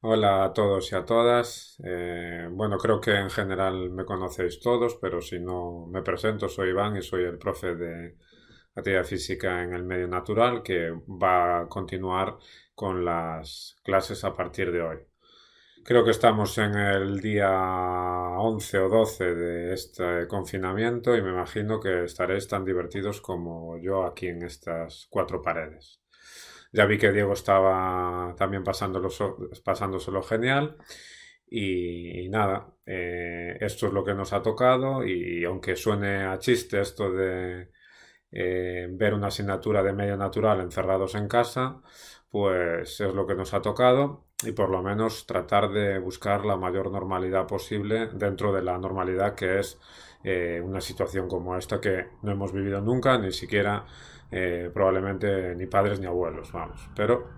Hola a todos y a todas. Bueno, creo que en general me conocéis todos, pero si no me presento, soy Iván y soy el profe de actividad física en el medio natural que va a continuar con las clases a partir de hoy. Creo que estamos en el día 11 o 12 de este confinamiento y me imagino que estaréis tan divertidos como yo aquí en estas cuatro paredes. Ya vi que Diego estaba también pasándoselo genial y nada, esto es lo que nos ha tocado y aunque suene a chiste esto de ver una asignatura de medio natural encerrados en casa, pues es lo que nos ha tocado y por lo menos tratar de buscar la mayor normalidad posible dentro de la normalidad que es una situación como esta que no hemos vivido nunca, ni siquiera probablemente ni padres ni abuelos, vamos. Pero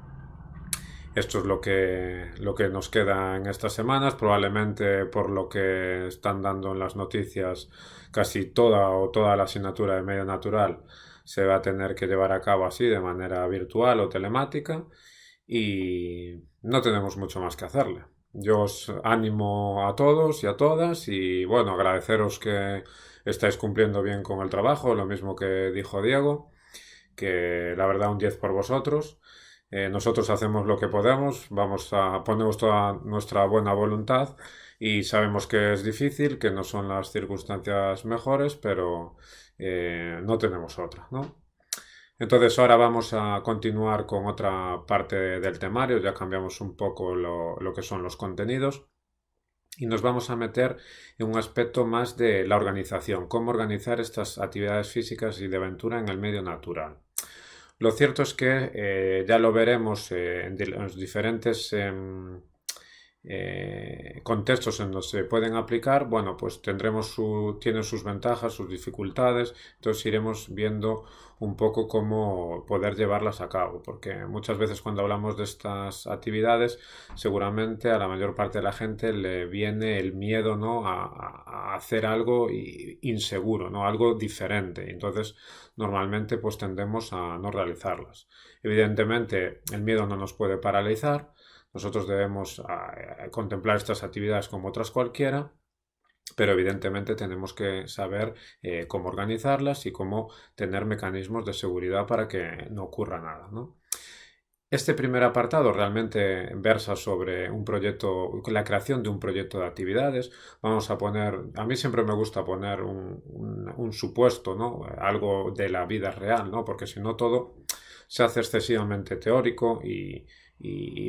esto es lo que nos queda en estas semanas. Probablemente por lo que están dando en las noticias, casi toda la asignatura de medio natural se va a tener que llevar a cabo así de manera virtual o telemática y no tenemos mucho más que hacerle. Yo os animo a todos y a todas y bueno, agradeceros que estáis cumpliendo bien con el trabajo, lo mismo que dijo Diego, que la verdad un 10 por vosotros. Nosotros hacemos lo que podemos, ponemos toda nuestra buena voluntad y sabemos que es difícil, que no son las circunstancias mejores, pero no tenemos otra, ¿no? Entonces ahora vamos a continuar con otra parte del temario, ya cambiamos un poco lo que son los contenidos y nos vamos a meter en un aspecto más de la organización, cómo organizar estas actividades físicas y de aventura en el medio natural. Lo cierto es que ya lo veremos en los diferentes contextos en los que se pueden aplicar. Bueno, pues tienen sus ventajas, sus dificultades, entonces iremos viendo un poco cómo poder llevarlas a cabo, porque muchas veces cuando hablamos de estas actividades, seguramente a la mayor parte de la gente le viene el miedo, ¿no? a hacer algo inseguro, ¿no? Algo diferente. Entonces, normalmente pues tendemos a no realizarlas. Evidentemente, el miedo no nos puede paralizar. Nosotros debemos contemplar estas actividades como otras cualquiera, pero evidentemente tenemos que saber cómo organizarlas y cómo tener mecanismos de seguridad para que no ocurra nada, ¿no? Este primer apartado realmente versa sobre un proyecto, la creación de un proyecto de actividades. Vamos a poner, a mí siempre me gusta poner un supuesto, ¿no? Algo de la vida real, ¿no? Porque si no todo se hace excesivamente teórico y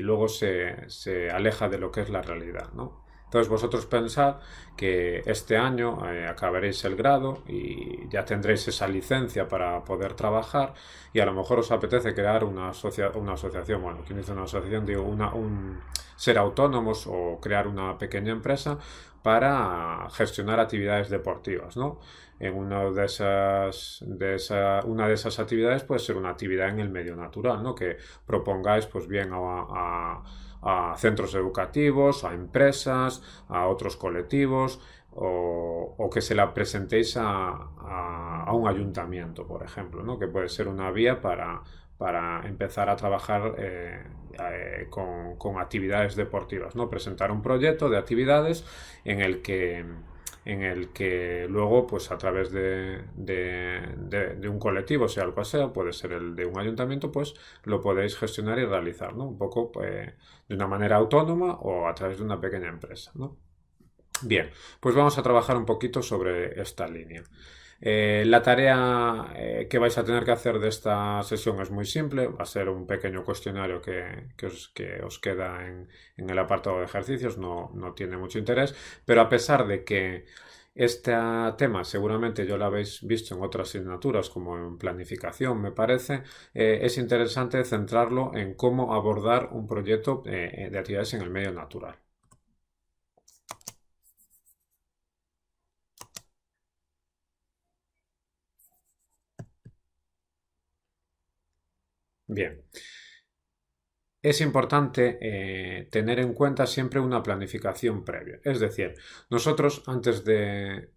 luego se aleja de lo que es la realidad, ¿no? Entonces vosotros pensad que este año acabaréis el grado y ya tendréis esa licencia para poder trabajar y a lo mejor os apetece crear una asociación, bueno, quien dice una asociación, digo, ser autónomos o crear una pequeña empresa para gestionar actividades deportivas, ¿no? En una de esas actividades puede ser una actividad en el medio natural, ¿no? Que propongáis pues bien a centros educativos, a empresas, a otros colectivos o que se la presentéis a un ayuntamiento, por ejemplo, ¿no? Que puede ser una vía para empezar a trabajar con actividades deportivas, ¿no? Presentar un proyecto de actividades en el que luego, pues a través de un colectivo, sea el cual sea, puede ser el de un ayuntamiento, pues lo podéis gestionar y realizar, ¿no? Un poco de una manera autónoma o a través de una pequeña empresa, ¿no? Bien, pues vamos a trabajar un poquito sobre esta línea. La tarea que vais a tener que hacer de esta sesión es muy simple, va a ser un pequeño cuestionario que os queda en el apartado de ejercicios, no tiene mucho interés, pero a pesar de que este tema seguramente ya lo habéis visto en otras asignaturas como en planificación me parece, es interesante centrarlo en cómo abordar un proyecto de actividades en el medio natural. Bien. Es importante tener en cuenta siempre una planificación previa. Es decir, nosotros antes de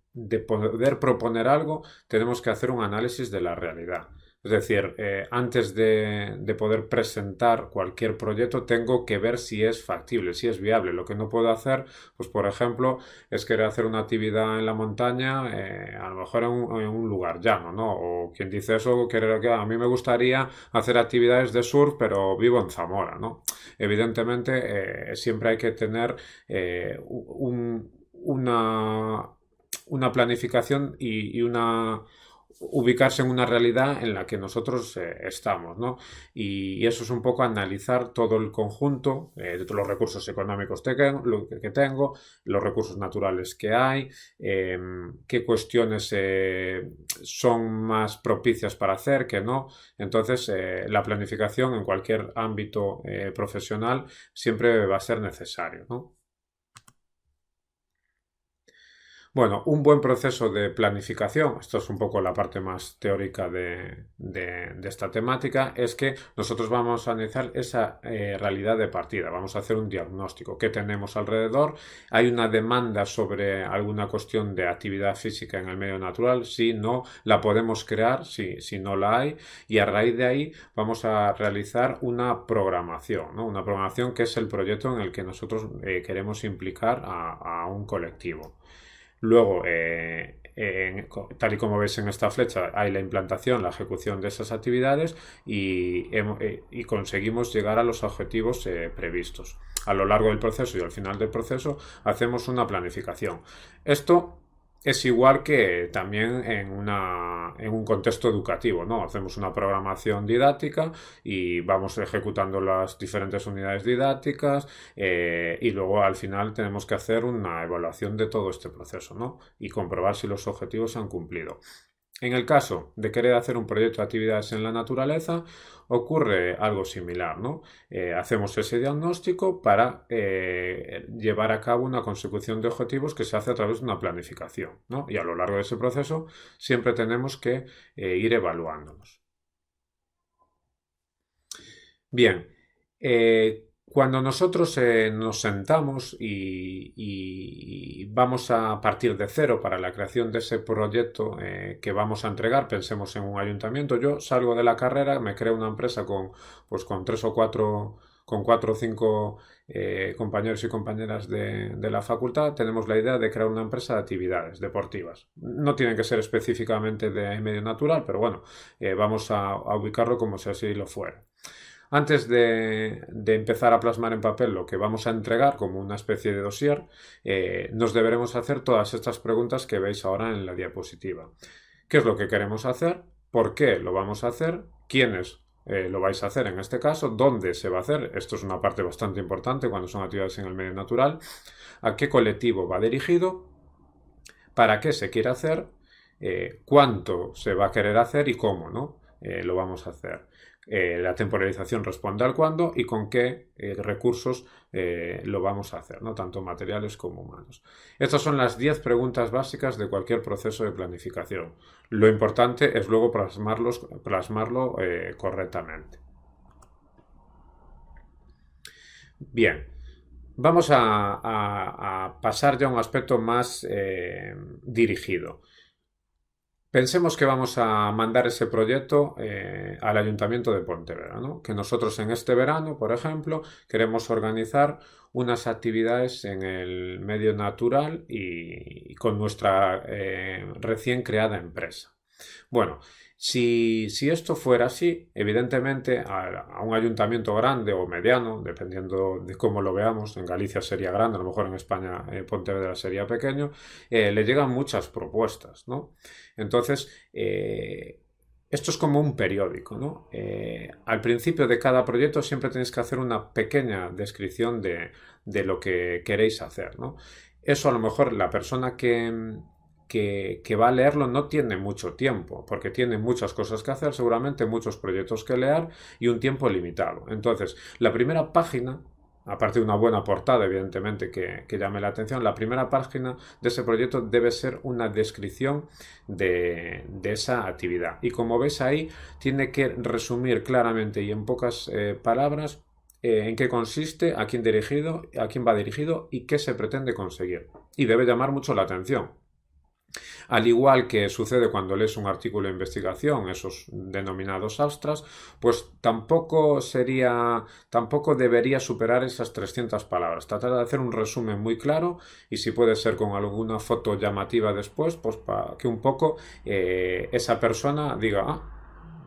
poder proponer algo tenemos que hacer un análisis de la realidad. Es decir, antes de poder presentar cualquier proyecto, tengo que ver si es factible, si es viable. Lo que no puedo hacer, pues por ejemplo, es querer hacer una actividad en la montaña, a lo mejor en un lugar llano, ¿no? O quien dice eso, que a mí me gustaría hacer actividades de surf, pero vivo en Zamora, ¿no? Evidentemente, siempre hay que tener una planificación y una ubicarse en una realidad en la que nosotros estamos, ¿no? Y eso es un poco analizar todo el conjunto de todos los recursos económicos que tengo, los recursos naturales que hay, qué cuestiones son más propicias para hacer, que no. Entonces, la planificación en cualquier ámbito profesional siempre va a ser necesario, ¿no? Bueno, un buen proceso de planificación, esto es un poco la parte más teórica de esta temática, es que nosotros vamos a analizar esa realidad de partida, vamos a hacer un diagnóstico, qué tenemos alrededor, hay una demanda sobre alguna cuestión de actividad física en el medio natural, si no, la podemos crear, si no la hay, y a raíz de ahí vamos a realizar una programación, ¿no? Una programación que es el proyecto en el que nosotros queremos implicar a un colectivo. Luego, tal y como veis en esta flecha, hay la implantación, la ejecución de esas actividades y conseguimos llegar a los objetivos previstos. A lo largo del proceso y al final del proceso hacemos una planificación. Esto es igual que también en un contexto educativo, ¿no? Hacemos una programación didáctica y vamos ejecutando las diferentes unidades didácticas y luego al final tenemos que hacer una evaluación de todo este proceso, ¿no? Y comprobar si los objetivos se han cumplido. En el caso de querer hacer un proyecto de actividades en la naturaleza, ocurre algo similar, ¿no? Hacemos ese diagnóstico para llevar a cabo una consecución de objetivos que se hace a través de una planificación, ¿no? Y a lo largo de ese proceso siempre tenemos que ir evaluándonos. Bien, cuando nosotros nos sentamos y vamos a partir de cero para la creación de ese proyecto que vamos a entregar, pensemos en un ayuntamiento, yo salgo de la carrera, me creo una empresa con tres o cuatro, con cuatro o cinco compañeros y compañeras de la facultad, tenemos la idea de crear una empresa de actividades deportivas. No tienen que ser específicamente de medio natural, pero bueno, vamos a ubicarlo como si así lo fuera. Antes de empezar a plasmar en papel lo que vamos a entregar como una especie de dossier, nos deberemos hacer todas estas preguntas que veis ahora en la diapositiva. ¿Qué es lo que queremos hacer? ¿Por qué lo vamos a hacer? ¿Quiénes lo vais a hacer en este caso? ¿Dónde se va a hacer? Esto es una parte bastante importante cuando son actividades en el medio natural. ¿A qué colectivo va dirigido? ¿Para qué se quiere hacer? ¿Cuánto se va a querer hacer y cómo, ¿no? Lo vamos a hacer. La temporalización responde al cuándo y con qué recursos lo vamos a hacer, ¿no? Tanto materiales como humanos. Estas son las 10 preguntas básicas de cualquier proceso de planificación. Lo importante es luego plasmarlo correctamente. Bien, vamos a pasar ya a un aspecto más dirigido. Pensemos que vamos a mandar ese proyecto al Ayuntamiento de Pontevedra, ¿no? Que nosotros en este verano, por ejemplo, queremos organizar unas actividades en el medio natural y con nuestra recién creada empresa. Bueno, si esto fuera así, evidentemente a un ayuntamiento grande o mediano, dependiendo de cómo lo veamos, en Galicia sería grande, a lo mejor en España Pontevedra sería pequeño, le llegan muchas propuestas, ¿no? Entonces, esto es como un periódico, ¿no? Al principio de cada proyecto siempre tenéis que hacer una pequeña descripción de lo que queréis hacer, ¿no? Eso a lo mejor la persona que va a leerlo no tiene mucho tiempo, porque tiene muchas cosas que hacer, seguramente muchos proyectos que leer y un tiempo limitado. Entonces, la primera página, aparte de una buena portada, evidentemente, que llame la atención, la primera página de ese proyecto debe ser una descripción de esa actividad. Y como veis ahí, tiene que resumir claramente y en pocas palabras en qué consiste, a quién va dirigido y qué se pretende conseguir. Y debe llamar mucho la atención. Al igual que sucede cuando lees un artículo de investigación, esos denominados abstracts, pues tampoco debería superar esas 300 palabras. Tratar de hacer un resumen muy claro y si puede ser con alguna foto llamativa después, pues para que un poco esa persona diga,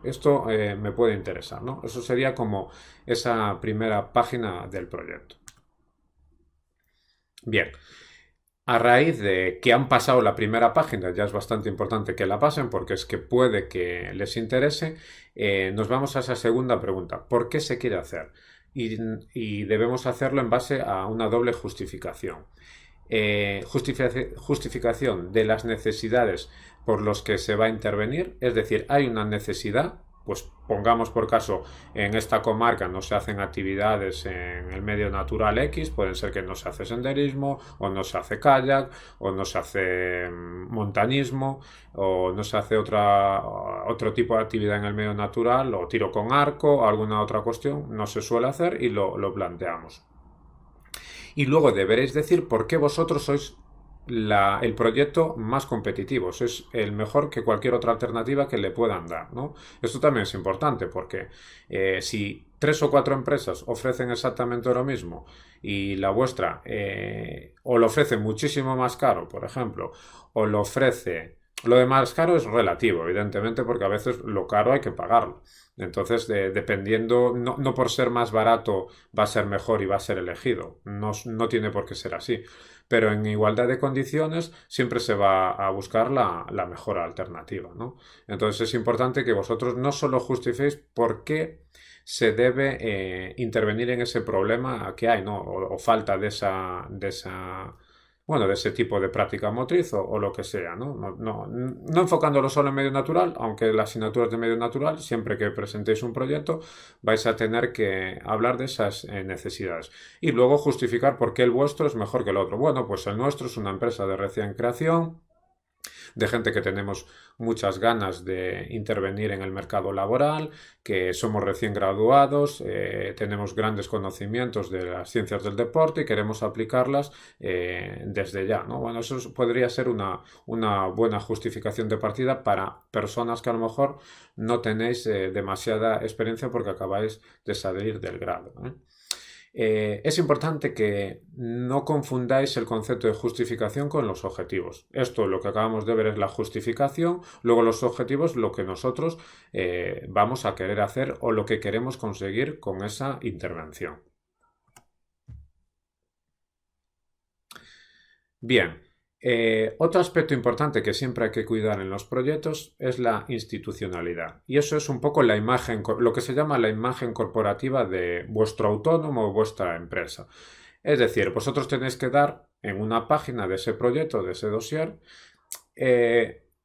esto me puede interesar, ¿no? Eso sería como esa primera página del proyecto. Bien, a raíz de que han pasado la primera página, ya es bastante importante que la pasen porque es que puede que les interese, nos vamos a esa segunda pregunta. ¿Por qué se quiere hacer? Y debemos hacerlo en base a una doble justificación. Justificación de las necesidades por los que se va a intervenir, es decir, hay una necesidad, pues pongamos por caso, en esta comarca no se hacen actividades en el medio natural X, pueden ser que no se hace senderismo, o no se hace kayak, o no se hace montañismo, o no se hace otro tipo de actividad en el medio natural, o tiro con arco, o alguna otra cuestión, no se suele hacer y lo planteamos. Y luego deberéis decir por qué vosotros sois el proyecto más competitivo, sois el mejor que cualquier otra alternativa que le puedan dar, ¿no? Esto también es importante porque si 3 o 4 empresas ofrecen exactamente lo mismo y la vuestra o lo ofrece muchísimo más caro, por ejemplo, o lo ofrece... Lo de más caro es relativo, evidentemente, porque a veces lo caro hay que pagarlo. Entonces, dependiendo, no por ser más barato va a ser mejor y va a ser elegido. No tiene por qué ser así. Pero en igualdad de condiciones siempre se va a buscar la mejor alternativa, ¿no? Entonces es importante que vosotros no solo justifiquéis por qué se debe intervenir en ese problema que hay, ¿no? O falta de ese tipo de práctica motriz o lo que sea, ¿no? No enfocándolo solo en medio natural, aunque las asignaturas de medio natural, siempre que presentéis un proyecto, vais a tener que hablar de esas necesidades. Y luego justificar por qué el vuestro es mejor que el otro. Bueno, pues el nuestro es una empresa de recién creación, de gente que tenemos muchas ganas de intervenir en el mercado laboral, que somos recién graduados, tenemos grandes conocimientos de las ciencias del deporte y queremos aplicarlas desde ya, ¿no? Bueno, eso podría ser una buena justificación de partida para personas que a lo mejor no tenéis demasiada experiencia porque acabáis de salir del grado, ¿eh? Es importante que no confundáis el concepto de justificación con los objetivos. Esto, lo que acabamos de ver, es la justificación, luego los objetivos, lo que nosotros vamos a querer hacer o lo que queremos conseguir con esa intervención. Bien, otro aspecto importante que siempre hay que cuidar en los proyectos es la institucionalidad. Y eso es un poco la imagen, lo que se llama la imagen corporativa de vuestro autónomo o vuestra empresa. Es decir, vosotros tenéis que dar en una página de ese proyecto, de ese dossier,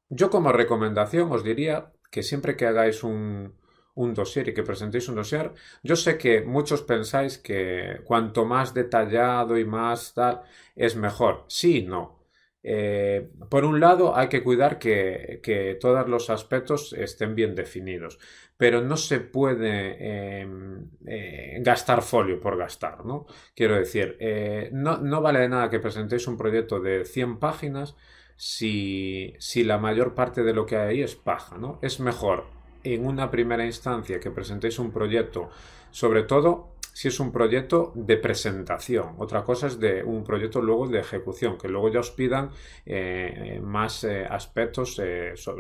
yo como recomendación os diría que siempre que hagáis un dossier y que presentéis un dossier, yo sé que muchos pensáis que cuanto más detallado y más tal es mejor. Sí y no. Por un lado hay que cuidar que todos los aspectos estén bien definidos, pero no se puede gastar folio por gastar, ¿no? Quiero decir, no vale de nada que presentéis un proyecto de 100 páginas si la mayor parte de lo que hay ahí es paja, ¿no? Es mejor en una primera instancia que presentéis un proyecto, sobre todo si es un proyecto de presentación. Otra cosa es de un proyecto luego de ejecución, que luego ya os pidan más aspectos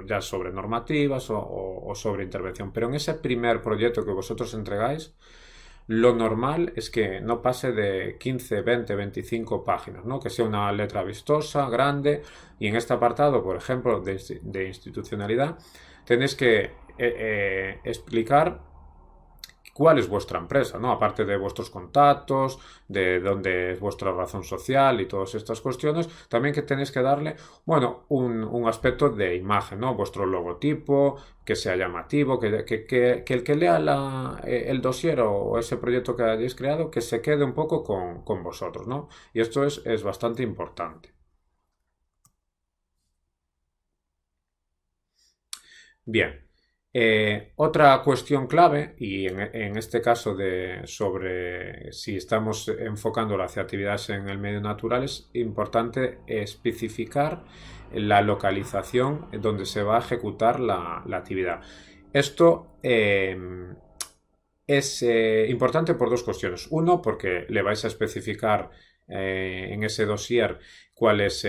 ya sobre normativas o sobre intervención. Pero en ese primer proyecto que vosotros entregáis, lo normal es que no pase de 15, 20, 25 páginas, ¿no? Que sea una letra vistosa, grande. Y en este apartado, por ejemplo, de institucionalidad, tenéis que explicar cuál es vuestra empresa, ¿no? Aparte de vuestros contactos, de dónde es vuestra razón social y todas estas cuestiones, también que tenéis que darle, bueno, un aspecto de imagen, ¿no? Vuestro logotipo, que sea llamativo, que el que lea el dossier o ese proyecto que hayáis creado, que se quede un poco con vosotros, ¿no? Y esto es bastante importante. Bien. Otra cuestión clave, y en este caso sobre si estamos enfocándolo hacia actividades en el medio natural, es importante especificar la localización donde se va a ejecutar la actividad. Esto es importante por dos cuestiones. Uno, porque le vais a especificar en ese dossier cuáles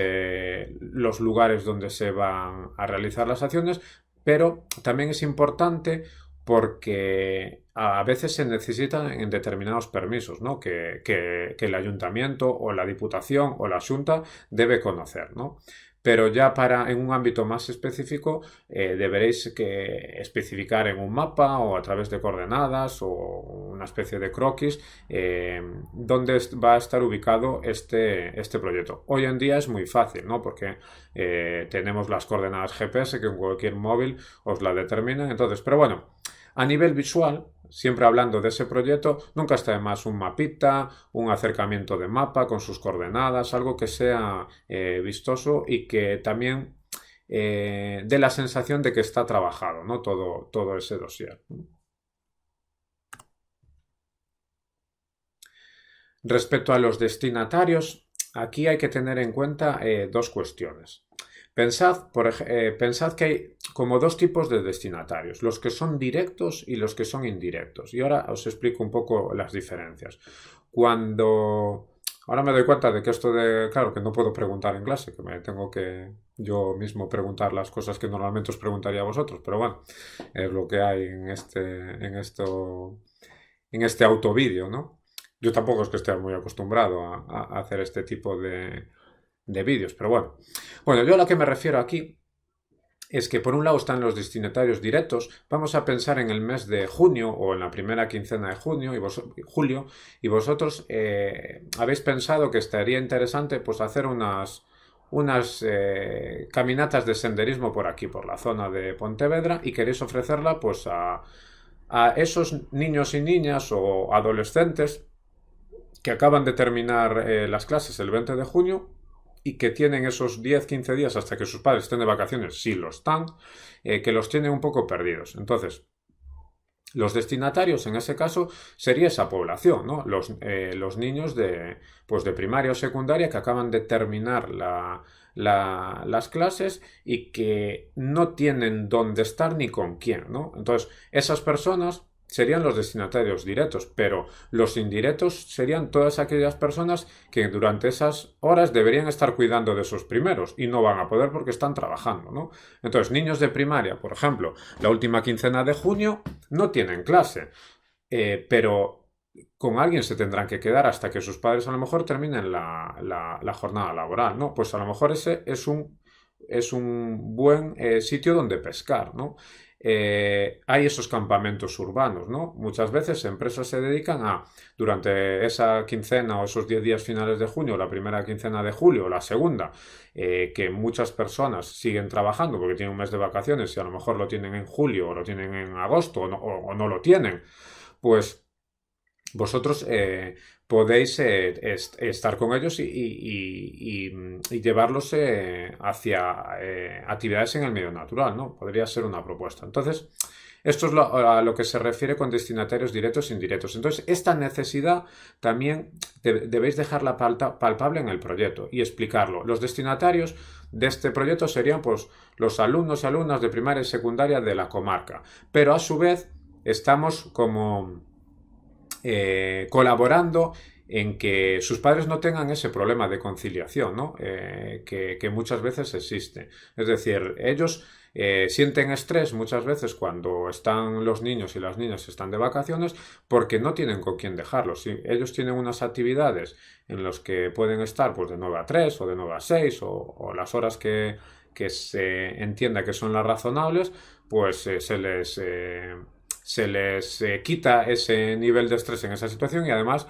los lugares donde se van a realizar las acciones, pero también es importante porque a veces se necesitan en determinados permisos, ¿no? que el ayuntamiento o la diputación o la xunta debe conocer, ¿no? Pero ya en un ámbito más específico deberéis especificar en un mapa o a través de coordenadas o una especie de croquis dónde va a estar ubicado este proyecto. Hoy en día es muy fácil, ¿no? Porque tenemos las coordenadas GPS que en cualquier móvil os la determinan. Entonces, pero bueno, a nivel visual, siempre hablando de ese proyecto, nunca está de más un mapita, un acercamiento de mapa con sus coordenadas, algo que sea vistoso y que también dé la sensación de que está trabajado, ¿no? Todo ese dossier. Respecto a los destinatarios, aquí hay que tener en cuenta dos cuestiones. Pensad que hay como dos tipos de destinatarios, los que son directos y los que son indirectos. Y ahora os explico un poco las diferencias. Ahora me doy cuenta de que claro, que no puedo preguntar en clase, que me tengo que yo mismo preguntar las cosas que normalmente os preguntaría a vosotros, pero bueno, es lo que hay en este autovídeo, ¿no? Yo tampoco es que esté muy acostumbrado a hacer este tipo de vídeos, pero bueno. Bueno, yo a lo que me refiero aquí es que por un lado están los destinatarios directos. Vamos a pensar en el mes de junio o en la primera quincena de julio, y vosotros habéis pensado que estaría interesante pues hacer unas caminatas de senderismo por aquí, por la zona de Pontevedra, y queréis ofrecerla pues a esos niños y niñas o adolescentes que acaban de terminar las clases el 20 de junio y que tienen esos 10-15 días hasta que sus padres estén de vacaciones, si lo están, que los tienen un poco perdidos. Entonces, los destinatarios en ese caso sería esa población, ¿no? Los niños de primaria o secundaria que acaban de terminar las clases y que no tienen dónde estar ni con quién, ¿no? Entonces, esas personas serían los destinatarios directos, pero los indirectos serían todas aquellas personas que durante esas horas deberían estar cuidando de esos primeros y no van a poder porque están trabajando, ¿no? Entonces, niños de primaria, por ejemplo, la última quincena de junio no tienen clase, pero con alguien se tendrán que quedar hasta que sus padres a lo mejor terminen la jornada laboral, ¿no? Pues a lo mejor ese es un buen sitio donde pescar, ¿no? Hay esos campamentos urbanos, ¿no? Muchas veces empresas se dedican durante esa quincena o esos 10 días finales de junio, la primera quincena de julio, la segunda, que muchas personas siguen trabajando porque tienen un mes de vacaciones y a lo mejor lo tienen en julio o lo tienen en agosto o no lo tienen, pues vosotros podéis estar con ellos y llevarlos hacia actividades en el medio natural, ¿no? Podría ser una propuesta. Entonces, esto es a lo que se refiere con destinatarios directos e indirectos. Entonces, esta necesidad también debéis dejarla palpable en el proyecto y explicarlo. Los destinatarios de este proyecto serían pues los alumnos y alumnas de primaria y secundaria de la comarca. Pero a su vez estamos como colaborando en que sus padres no tengan ese problema de conciliación, ¿no? Que muchas veces existe. Es decir, ellos sienten estrés muchas veces cuando están los niños y las niñas están de vacaciones porque no tienen con quién dejarlos. Si ellos tienen unas actividades en las que pueden estar pues, de 9 a 3 o de 9 a 6 o las horas que se entienda que son las razonables, pues se les quita ese nivel de estrés en esa situación y además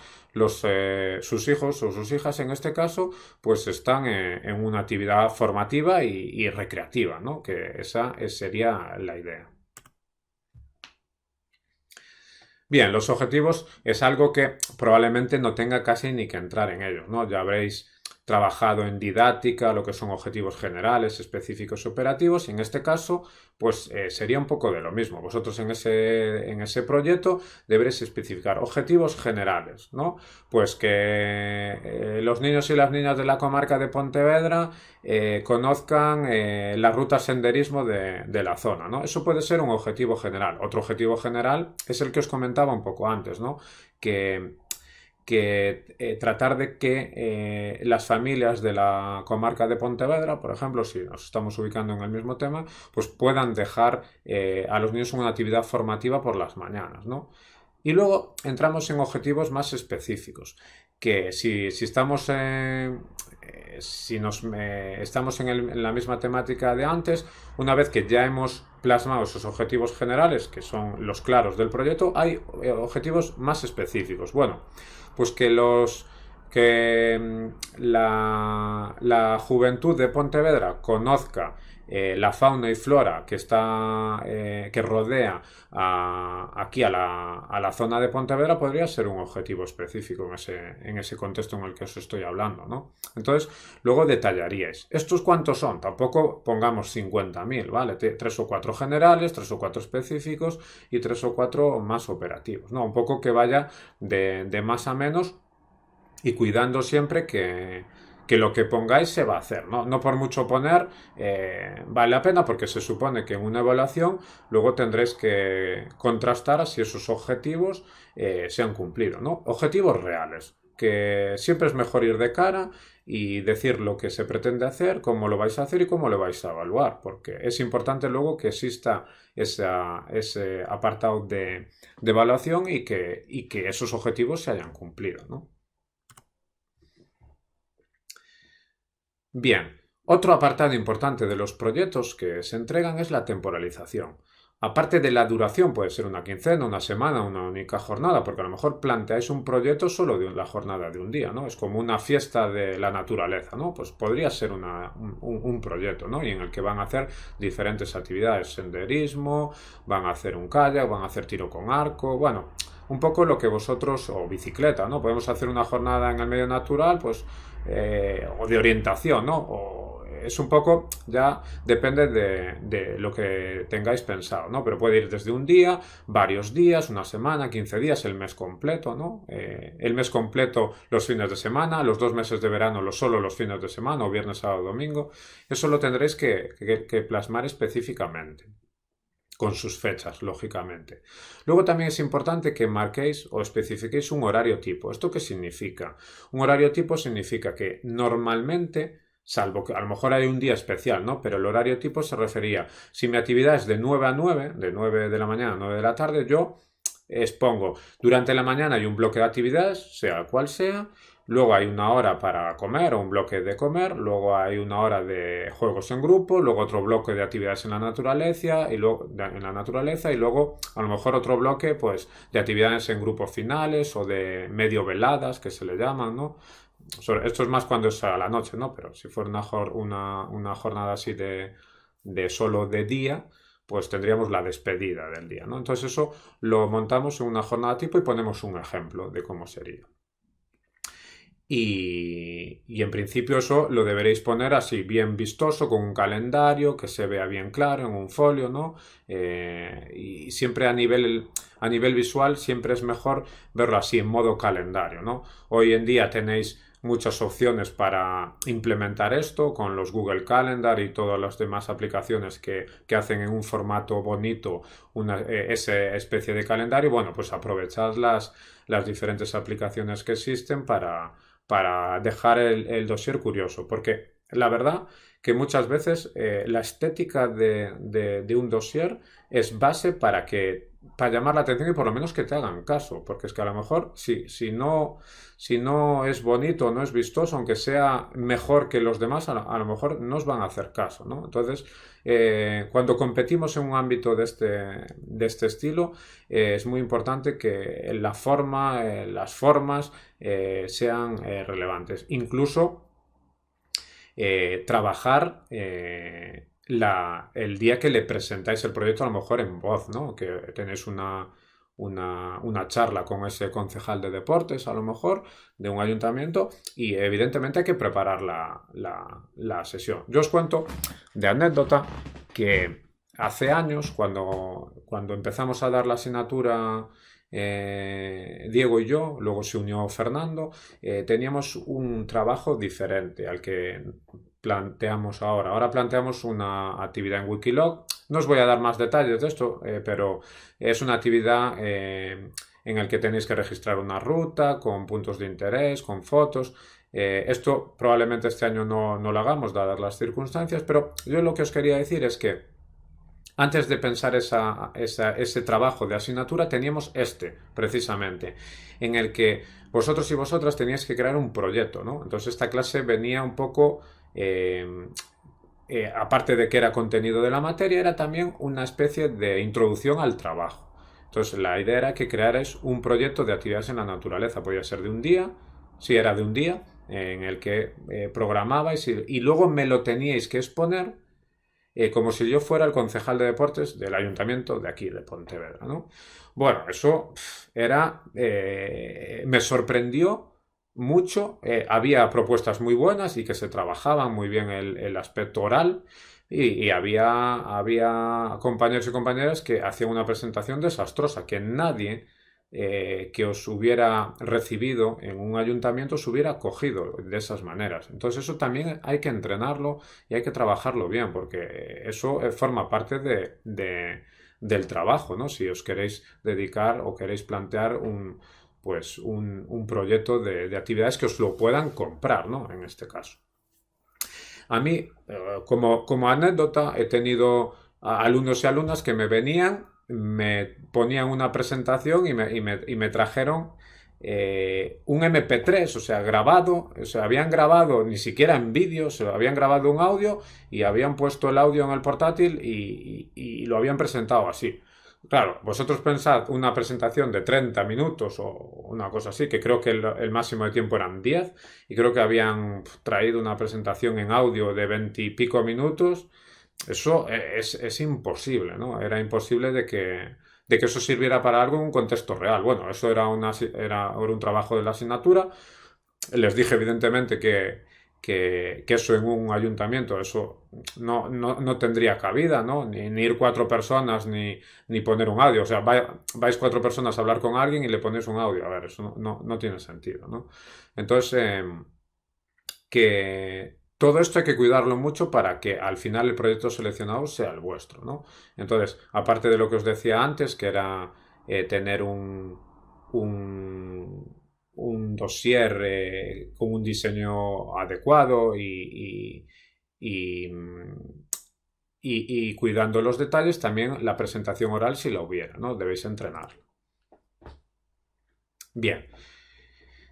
sus hijos o sus hijas en este caso pues están en una actividad formativa y recreativa, ¿no? Que esa sería la idea. Bien, los objetivos es algo que probablemente no tenga casi ni que entrar en ellos, ¿no? Ya habréis trabajado en didáctica, lo que son objetivos generales, específicos, operativos, y en este caso, pues sería un poco de lo mismo. Vosotros en ese proyecto deberéis especificar objetivos generales, ¿no? Pues que los niños y las niñas de la comarca de Pontevedra conozcan la ruta senderismo de la zona, ¿no? Eso puede ser un objetivo general. Otro objetivo general es el que os comentaba un poco antes, ¿no? Que tratar de que las familias de la comarca de Pontevedra, por ejemplo, si nos estamos ubicando en el mismo tema, pues puedan dejar a los niños una actividad formativa por las mañanas, ¿no? Y luego entramos en objetivos más específicos, que si estamos estamos en la misma temática de antes, una vez que ya hemos plasmado esos objetivos generales, que son los claros del proyecto, hay objetivos más específicos. Bueno, pues la juventud de Pontevedra conozca la fauna y flora que rodea aquí a la zona de Pontevedra podría ser un objetivo específico en ese contexto en el que os estoy hablando, ¿no? Entonces, luego detallaríais. ¿Estos cuántos son? Tampoco pongamos 50.000, ¿vale? 3 o 4 generales, 3 o 4 específicos y 3 o 4 más operativos, ¿no? Un poco que vaya de más a menos y cuidando siempre que lo que pongáis se va a hacer, ¿no? No por mucho poner vale la pena porque se supone que en una evaluación luego tendréis que contrastar si esos objetivos se han cumplido, ¿no? Objetivos reales, que siempre es mejor ir de cara y decir lo que se pretende hacer, cómo lo vais a hacer y cómo lo vais a evaluar, porque es importante luego que exista ese apartado de evaluación y que esos objetivos se hayan cumplido, ¿no? Bien, otro apartado importante de los proyectos que se entregan es la temporalización. Aparte de la duración, puede ser una quincena, una semana, una única jornada, porque a lo mejor planteáis un proyecto solo de la jornada de un día, ¿no? Es como una fiesta de la naturaleza, ¿no? Pues podría ser un proyecto, ¿no? Y en el que van a hacer diferentes actividades, senderismo, van a hacer un kayak, van a hacer tiro con arco, bueno, un poco lo que vosotros, o bicicleta, ¿no? Podemos hacer una jornada en el medio natural, pues o de orientación, ¿no? O es un poco, ya depende de lo que tengáis pensado, ¿no? Pero puede ir desde un día, varios días, una semana, 15 días, el mes completo, ¿no? El mes completo los fines de semana, los 2 meses de verano solo los fines de semana, o viernes, sábado, domingo. Eso lo tendréis que plasmar específicamente con sus fechas, lógicamente. Luego también es importante que marquéis o especifiquéis un horario tipo. ¿Esto qué significa? Un horario tipo significa que normalmente, salvo que a lo mejor hay un día especial, ¿no? Pero el horario tipo se refería, si mi actividad es de 9 a 9, de 9 de la mañana a 9 de la tarde, yo expongo durante la mañana hay un bloque de actividades, sea cual sea. Luego hay una hora para comer o un bloque de comer, luego hay una hora de juegos en grupo, luego otro bloque de actividades en la naturaleza y luego a lo mejor otro bloque pues de actividades en grupos finales o de medio veladas que se le llaman, ¿no? Esto es más cuando es a la noche, ¿no? Pero si fuera una jornada así de solo de día, pues tendríamos la despedida del día, ¿no? Entonces eso lo montamos en una jornada tipo y ponemos un ejemplo de cómo sería. Y en principio eso lo deberéis poner así, bien vistoso, con un calendario que se vea bien claro en un folio, ¿no? Y siempre a nivel visual siempre es mejor verlo así, en modo calendario, ¿no? Hoy en día tenéis muchas opciones para implementar esto con los Google Calendar y todas las demás aplicaciones que hacen en un formato bonito esa especie de calendario. Bueno, pues aprovechad las diferentes aplicaciones que existen para dejar dossier curioso, porque la verdad que muchas veces la estética de un dossier es base para llamar la atención y por lo menos que te hagan caso, porque es que a lo mejor si no es bonito, no es vistoso, aunque sea mejor que los demás, a lo mejor no os van a hacer caso, ¿no? Entonces, cuando competimos en un ámbito de este estilo, es muy importante que las formas sean relevantes. Incluso trabajar el día que le presentáis el proyecto a lo mejor en voz, ¿no? Que tenéis una charla con ese concejal de deportes, a lo mejor, de un ayuntamiento, y evidentemente hay que preparar la sesión. Yo os cuento de anécdota que hace años, cuando empezamos a dar la asignatura Diego y yo, luego se unió Fernando, teníamos un trabajo diferente al que planteamos ahora. Ahora planteamos una actividad en Wikilog. No os voy a dar más detalles de esto, pero es una actividad en la que tenéis que registrar una ruta con puntos de interés, con fotos. Esto probablemente este año no lo hagamos, dadas las circunstancias, pero yo lo que os quería decir es que antes de pensar ese trabajo de asignatura, teníamos precisamente, en el que vosotros y vosotras teníais que crear un proyecto, ¿no? Entonces esta clase venía un poco, aparte de que era contenido de la materia, era también una especie de introducción al trabajo. Entonces la idea era que crearais un proyecto de actividades en la naturaleza, podía ser de un día, si era de un día, en el que programabais y luego me lo teníais que exponer como si yo fuera el concejal de deportes del ayuntamiento de aquí, de Pontevedra, ¿no? Bueno, eso era... me sorprendió mucho. Había propuestas muy buenas y que se trabajaban muy bien el aspecto oral y había compañeros y compañeras que hacían una presentación desastrosa, que nadie que os hubiera recibido en un ayuntamiento os hubiera acogido de esas maneras. Entonces eso también hay que entrenarlo y hay que trabajarlo bien, porque eso forma parte del trabajo, ¿no? Si os queréis dedicar o queréis plantear un proyecto de actividades que os lo puedan comprar, ¿no? En este caso. A mí, como anécdota, he tenido alumnos y alumnas que me venían, me ponían una presentación y me trajeron un MP3, o sea, grabado, o sea, habían grabado ni siquiera en vídeo, se habían grabado un audio y habían puesto el audio en el portátil y lo habían presentado así. Claro, vosotros pensad una presentación de 30 minutos o una cosa así, que creo que el máximo de tiempo eran 10, y creo que habían traído una presentación en audio de 20 y pico minutos. Eso es imposible, ¿no? Era imposible de que eso sirviera para algo en un contexto real. Bueno, eso era un trabajo de la asignatura. Les dije evidentemente que eso en un ayuntamiento, eso no tendría cabida, ¿no? Ni ir 4 personas, ni poner un audio. O sea, vais 4 personas a hablar con alguien y le ponéis un audio. A ver, eso no tiene sentido, ¿no? Entonces, que todo esto hay que cuidarlo mucho para que al final el proyecto seleccionado sea el vuestro, ¿no? Entonces, aparte de lo que os decía antes, que era tener un, un dossier con un diseño adecuado y cuidando los detalles, también la presentación oral si la hubiera, ¿no? Debéis entrenarlo. Bien.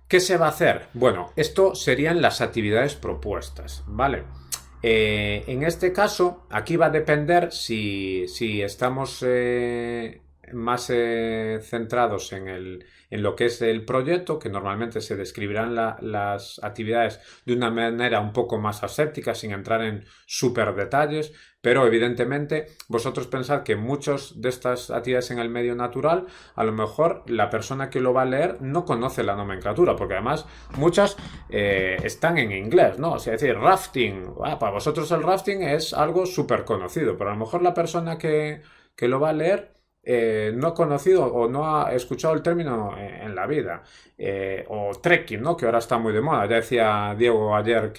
¿Qué se va a hacer? Bueno, esto serían las actividades propuestas, ¿vale? En este caso, aquí va a depender si estamos más centrados en lo que es el proyecto, que normalmente se describirán las actividades de una manera un poco más aséptica, sin entrar en súper detalles, pero evidentemente vosotros pensad que muchas de estas actividades en el medio natural, a lo mejor la persona que lo va a leer no conoce la nomenclatura, porque además muchas están en inglés, ¿no? O sea, es decir, rafting, para vosotros el rafting es algo súper conocido, pero a lo mejor la persona que lo va a leer no ha conocido o no ha escuchado el término en la vida. O trekking, ¿no? Que ahora está muy de moda. Ya decía Diego ayer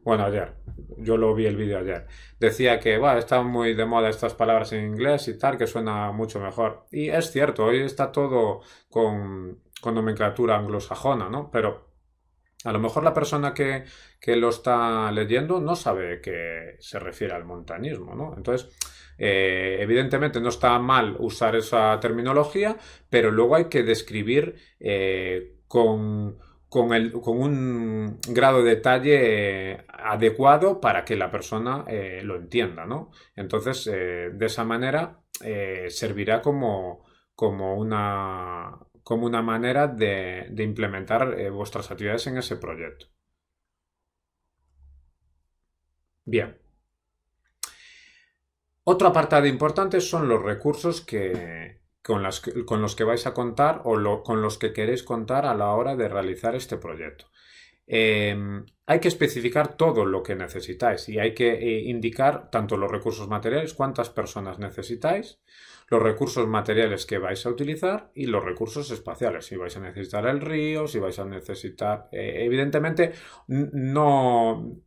bueno, ayer, yo lo vi el vídeo ayer, decía que están muy de moda estas palabras en inglés y tal, que suena mucho mejor. Y es cierto, hoy está todo con nomenclatura anglosajona, ¿no? Pero a lo mejor la persona que lo está leyendo no sabe que se refiere al montañismo, ¿no? Entonces, evidentemente no está mal usar esa terminología, pero luego hay que describir con un grado de detalle adecuado para que la persona lo entienda, ¿no? Entonces, de esa manera servirá como una manera de implementar vuestras actividades en ese proyecto. Bien. Otro apartado importante son los recursos con los que vais a contar con los que queréis contar a la hora de realizar este proyecto. Hay que especificar todo lo que necesitáis y hay que indicar tanto los recursos materiales, cuántas personas necesitáis, los recursos materiales que vais a utilizar y los recursos espaciales. Si vais a necesitar el río, si vais a necesitar... evidentemente, no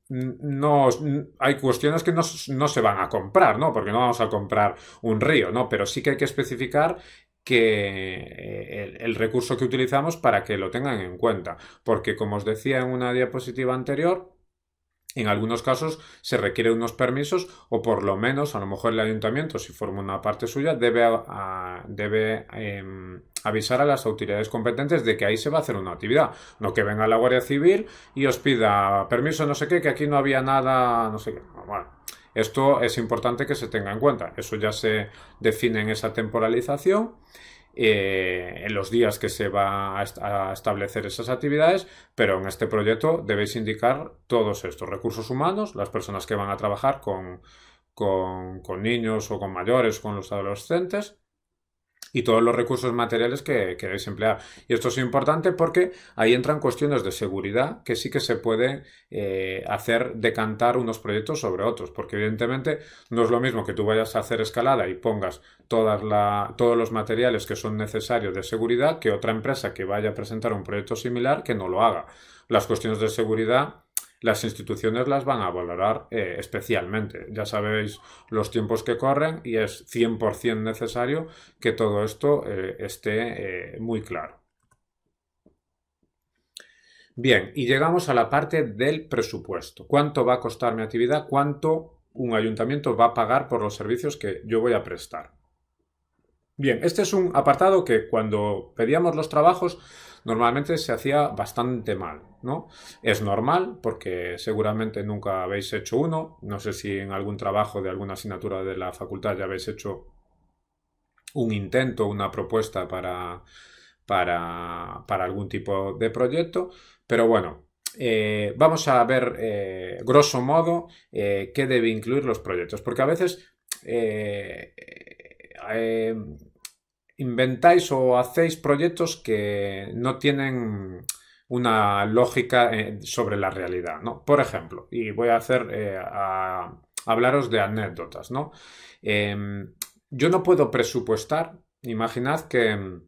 hay cuestiones que no se van a comprar, ¿no? Porque no vamos a comprar un río, ¿no? Pero sí que hay que especificar que el recurso que utilizamos para que lo tengan en cuenta. Porque, como os decía en una diapositiva anterior, en algunos casos se requieren unos permisos o por lo menos, a lo mejor el ayuntamiento, si forma una parte suya, debe avisar a las autoridades competentes de que ahí se va a hacer una actividad. No que venga la Guardia Civil y os pida permiso no sé qué, que aquí no había nada, no sé qué. Bueno, esto es importante que se tenga en cuenta. Eso ya se define en esa temporalización. En los días que se va a establecer esas actividades, pero en este proyecto debéis indicar todos estos recursos humanos, las personas que van a trabajar con niños o con mayores, con los adolescentes, y todos los recursos materiales que queréis emplear. Y esto es importante porque ahí entran cuestiones de seguridad que sí que se puede hacer decantar unos proyectos sobre otros, porque evidentemente no es lo mismo que tú vayas a hacer escalada y pongas todos los materiales que son necesarios de seguridad que otra empresa que vaya a presentar un proyecto similar que no lo haga. Las cuestiones de seguridad las instituciones las van a valorar especialmente. Ya sabéis los tiempos que corren y es 100% necesario que todo esto esté muy claro. Bien, y llegamos a la parte del presupuesto. ¿Cuánto va a costar mi actividad? ¿Cuánto un ayuntamiento va a pagar por los servicios que yo voy a prestar? Bien, este es un apartado que cuando pedíamos los trabajos normalmente se hacía bastante mal, ¿no? Es normal porque seguramente nunca habéis hecho uno, no sé si en algún trabajo de alguna asignatura de la facultad ya habéis hecho un intento, una propuesta para algún tipo de proyecto, pero bueno, vamos a ver grosso modo qué debe incluir los proyectos, porque a veces inventáis o hacéis proyectos que no tienen una lógica sobre la realidad, ¿no? Por ejemplo, y voy a hablaros de anécdotas, ¿no? Yo no puedo presupuestar, imaginad que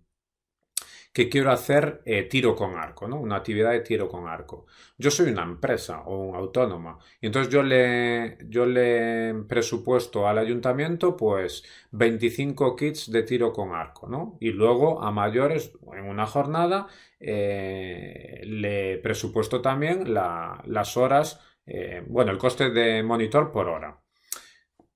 quiero hacer tiro con arco, ¿no? Una actividad de tiro con arco. Yo soy una empresa o un autónoma y entonces yo le presupuesto al ayuntamiento pues 25 kits de tiro con arco, ¿no? Y luego a mayores en una jornada le presupuesto también las horas, bueno, el coste de monitor por hora.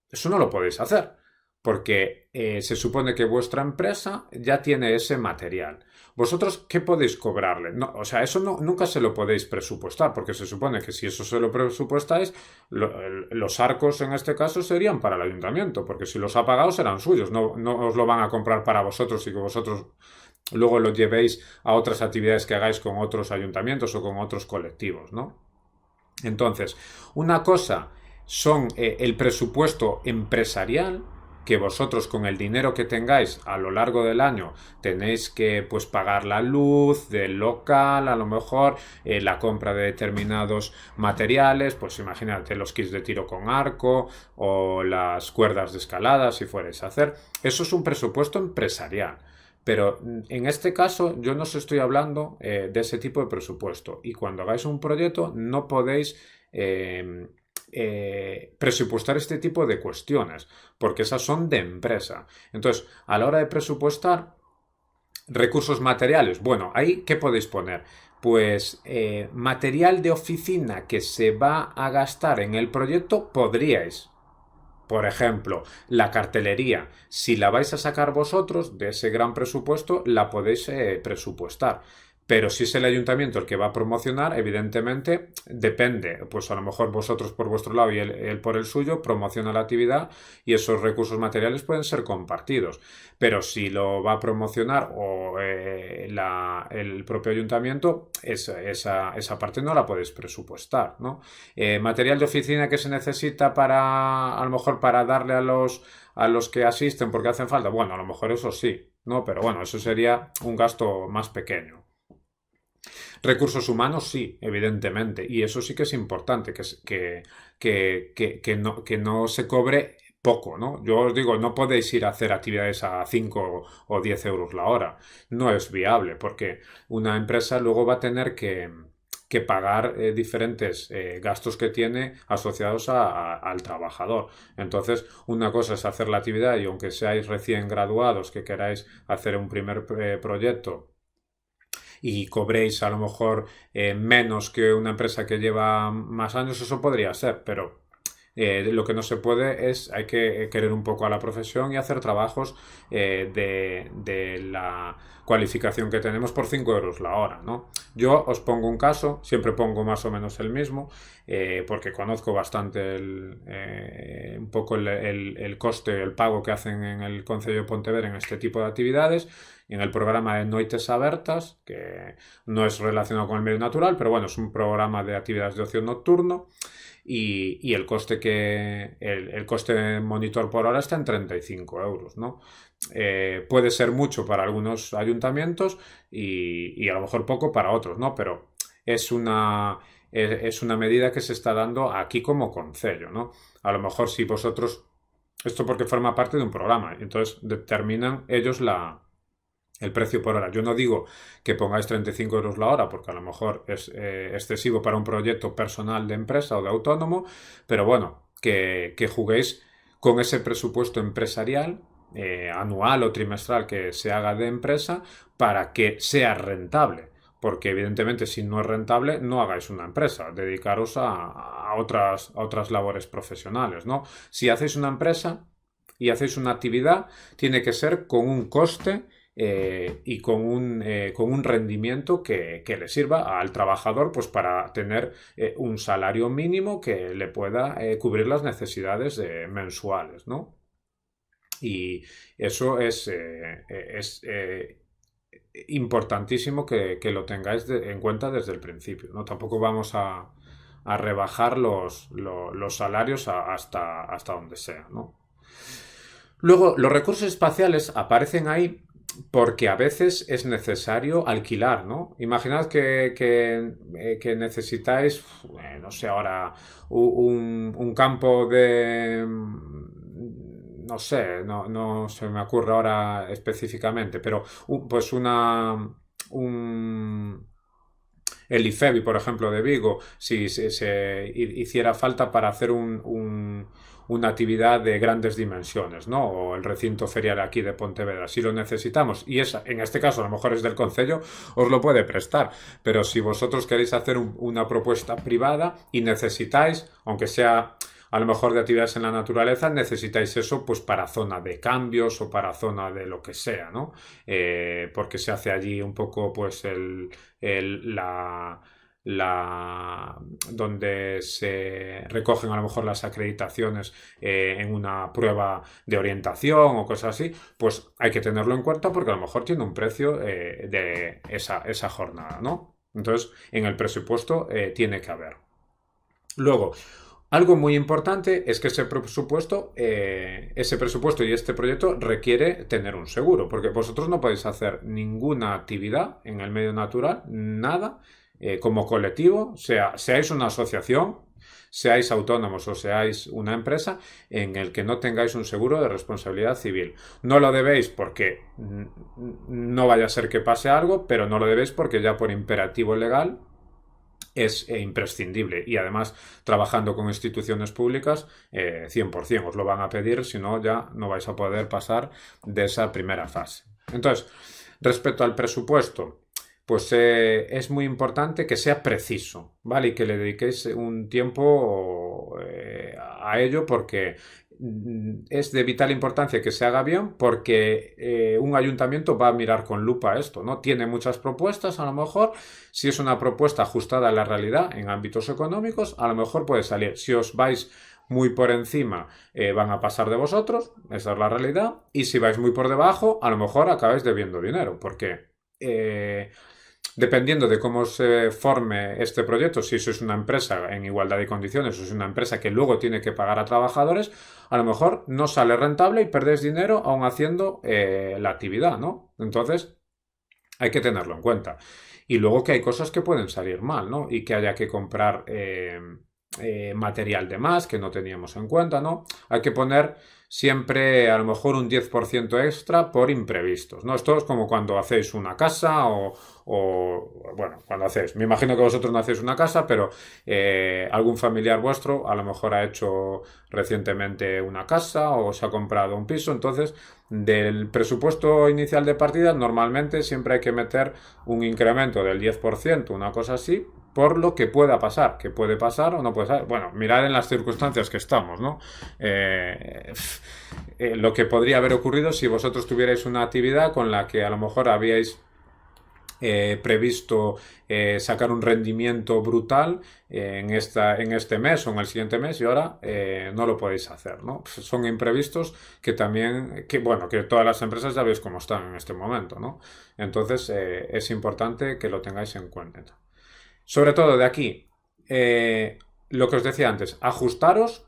Eso no lo podéis hacer porque se supone que vuestra empresa ya tiene ese material. ¿Vosotros qué podéis cobrarle? No, o sea, eso nunca se lo podéis presupuestar, porque se supone que si eso se lo presupuestáis, los arcos en este caso serían para el ayuntamiento, porque si los ha pagado serán suyos, no os lo van a comprar para vosotros y que vosotros luego lo llevéis a otras actividades que hagáis con otros ayuntamientos o con otros colectivos, ¿no? Entonces, una cosa son el presupuesto empresarial, que vosotros con el dinero que tengáis a lo largo del año tenéis que pues pagar la luz del local, a lo mejor la compra de determinados materiales, pues imagínate los kits de tiro con arco o las cuerdas de escalada si fuerais a hacer. Eso es un presupuesto empresarial. Pero en este caso yo no os estoy hablando de ese tipo de presupuesto y cuando hagáis un proyecto no podéis presupuestar este tipo de cuestiones porque esas son de empresa. Entonces, a la hora de presupuestar recursos materiales, bueno, ahí ¿qué podéis poner? Pues material de oficina que se va a gastar en el proyecto podríais. Por ejemplo, la cartelería, si la vais a sacar vosotros de ese gran presupuesto, la podéis presupuestar. Pero si es el ayuntamiento el que va a promocionar, evidentemente depende. Pues a lo mejor vosotros por vuestro lado y él por el suyo promociona la actividad y esos recursos materiales pueden ser compartidos. Pero si lo va a promocionar o el propio ayuntamiento, esa parte no la podéis presupuestar, ¿no? Material de oficina que se necesita a lo mejor para darle a los que asisten porque hacen falta. Bueno, a lo mejor eso sí. ¿no? Pero bueno, eso sería un gasto más pequeño. Recursos humanos, sí, evidentemente, y eso sí que es importante, que no se cobre poco, ¿no? Yo os digo, no podéis ir a hacer actividades a 5 o 10 euros la hora. No es viable, porque una empresa luego va a tener que pagar diferentes gastos que tiene asociados al trabajador. Entonces, una cosa es hacer la actividad y aunque seáis recién graduados, que queráis hacer un primer proyecto y cobréis a lo mejor menos que una empresa que lleva más años, eso podría ser, pero lo que no se puede es, hay que querer un poco a la profesión y hacer trabajos de la cualificación que tenemos por 5 euros la hora, ¿no? Yo os pongo un caso, siempre pongo más o menos el mismo, porque conozco bastante un poco el coste, el pago que hacen en el Concello de Pontevedra en este tipo de actividades, en el programa de Noites Abertas, que no es relacionado con el medio natural, pero bueno, es un programa de actividades de ocio nocturno y el coste el coste monitor por hora está en 35 euros, ¿no? Puede ser mucho para algunos ayuntamientos y a lo mejor poco para otros, ¿no? Pero es es una medida que se está dando aquí como concello, ¿no? A lo mejor si vosotros, esto porque forma parte de un programa, entonces determinan ellos el precio por hora. Yo no digo que pongáis 35 euros la hora, porque a lo mejor es excesivo para un proyecto personal de empresa o de autónomo, pero bueno, que juguéis con ese presupuesto empresarial, anual o trimestral que se haga de empresa, para que sea rentable. Porque evidentemente si no es rentable, no hagáis una empresa, dedicaros a otras labores profesionales, ¿no? Si hacéis una empresa y hacéis una actividad, tiene que ser con un coste y con un rendimiento que le sirva al trabajador pues para tener un salario mínimo que le pueda cubrir las necesidades mensuales, ¿no? Y eso es importantísimo que lo tengáis en cuenta desde el principio, ¿no? Tampoco vamos a rebajar los salarios hasta donde sea, ¿no? Luego, los recursos espaciales aparecen ahí porque a veces es necesario alquilar, ¿no? Imaginad que necesitáis, no sé, ahora un campo de... No sé, no se me ocurre ahora específicamente, pero pues el IFEBI, por ejemplo, de Vigo, si se hiciera falta para hacer una actividad de grandes dimensiones, ¿no? O el recinto ferial aquí de Pontevedra, si lo necesitamos, y en este caso a lo mejor es del concello, os lo puede prestar, pero si vosotros queréis hacer una propuesta privada y necesitáis, aunque sea a lo mejor de actividades en la naturaleza, necesitáis eso pues para zona de cambios o para zona de lo que sea, ¿no? Porque se hace allí un poco pues donde se recogen a lo mejor las acreditaciones en una prueba de orientación o cosas así, pues hay que tenerlo en cuenta porque a lo mejor tiene un precio de esa jornada, ¿no? Entonces, en el presupuesto tiene que haber. Luego, algo muy importante es que ese presupuesto y este proyecto requiere tener un seguro, porque vosotros no podéis hacer ninguna actividad en el medio natural, nada, como colectivo, seáis una asociación, seáis autónomos o seáis una empresa, en el que no tengáis un seguro de responsabilidad civil. No lo debéis porque no vaya a ser que pase algo, pero no lo debéis porque ya por imperativo legal es imprescindible y además trabajando con instituciones públicas 100% os lo van a pedir, si no ya no vais a poder pasar de esa primera fase. Entonces, respecto al presupuesto, pues es muy importante que sea preciso, ¿vale? Y que le dediquéis un tiempo a ello porque es de vital importancia que se haga bien porque un ayuntamiento va a mirar con lupa esto, ¿no? Tiene muchas propuestas, a lo mejor, si es una propuesta ajustada a la realidad en ámbitos económicos, a lo mejor puede salir. Si os vais muy por encima, van a pasar de vosotros, esa es la realidad, y si vais muy por debajo, a lo mejor acabáis debiendo dinero, porque dependiendo de cómo se forme este proyecto, si eso es una empresa en igualdad de condiciones o es una empresa que luego tiene que pagar a trabajadores, a lo mejor no sale rentable y perdés dinero aún haciendo la actividad, ¿no? Entonces, hay que tenerlo en cuenta. Y luego que hay cosas que pueden salir mal, ¿no? Y que haya que comprar material de más que no teníamos en cuenta, ¿no? Hay que poner siempre a lo mejor un 10% extra por imprevistos, ¿no? Esto es como cuando hacéis una casa bueno, cuando hacéis, me imagino que vosotros no hacéis una casa, pero algún familiar vuestro a lo mejor ha hecho recientemente una casa o se ha comprado un piso, entonces del presupuesto inicial de partida normalmente siempre hay que meter un incremento del 10%, una cosa así, por lo que pueda pasar, que puede pasar o no puede pasar. Bueno, mirar en las circunstancias que estamos, ¿no? Lo que podría haber ocurrido si vosotros tuvierais una actividad con la que a lo mejor habíais previsto sacar un rendimiento brutal en este mes o en el siguiente mes y ahora no lo podéis hacer, ¿no? Pues son imprevistos que también, bueno, que todas las empresas ya veis cómo están en este momento, ¿no? Entonces es importante que lo tengáis en cuenta. Sobre todo de aquí, lo que os decía antes, ajustaros,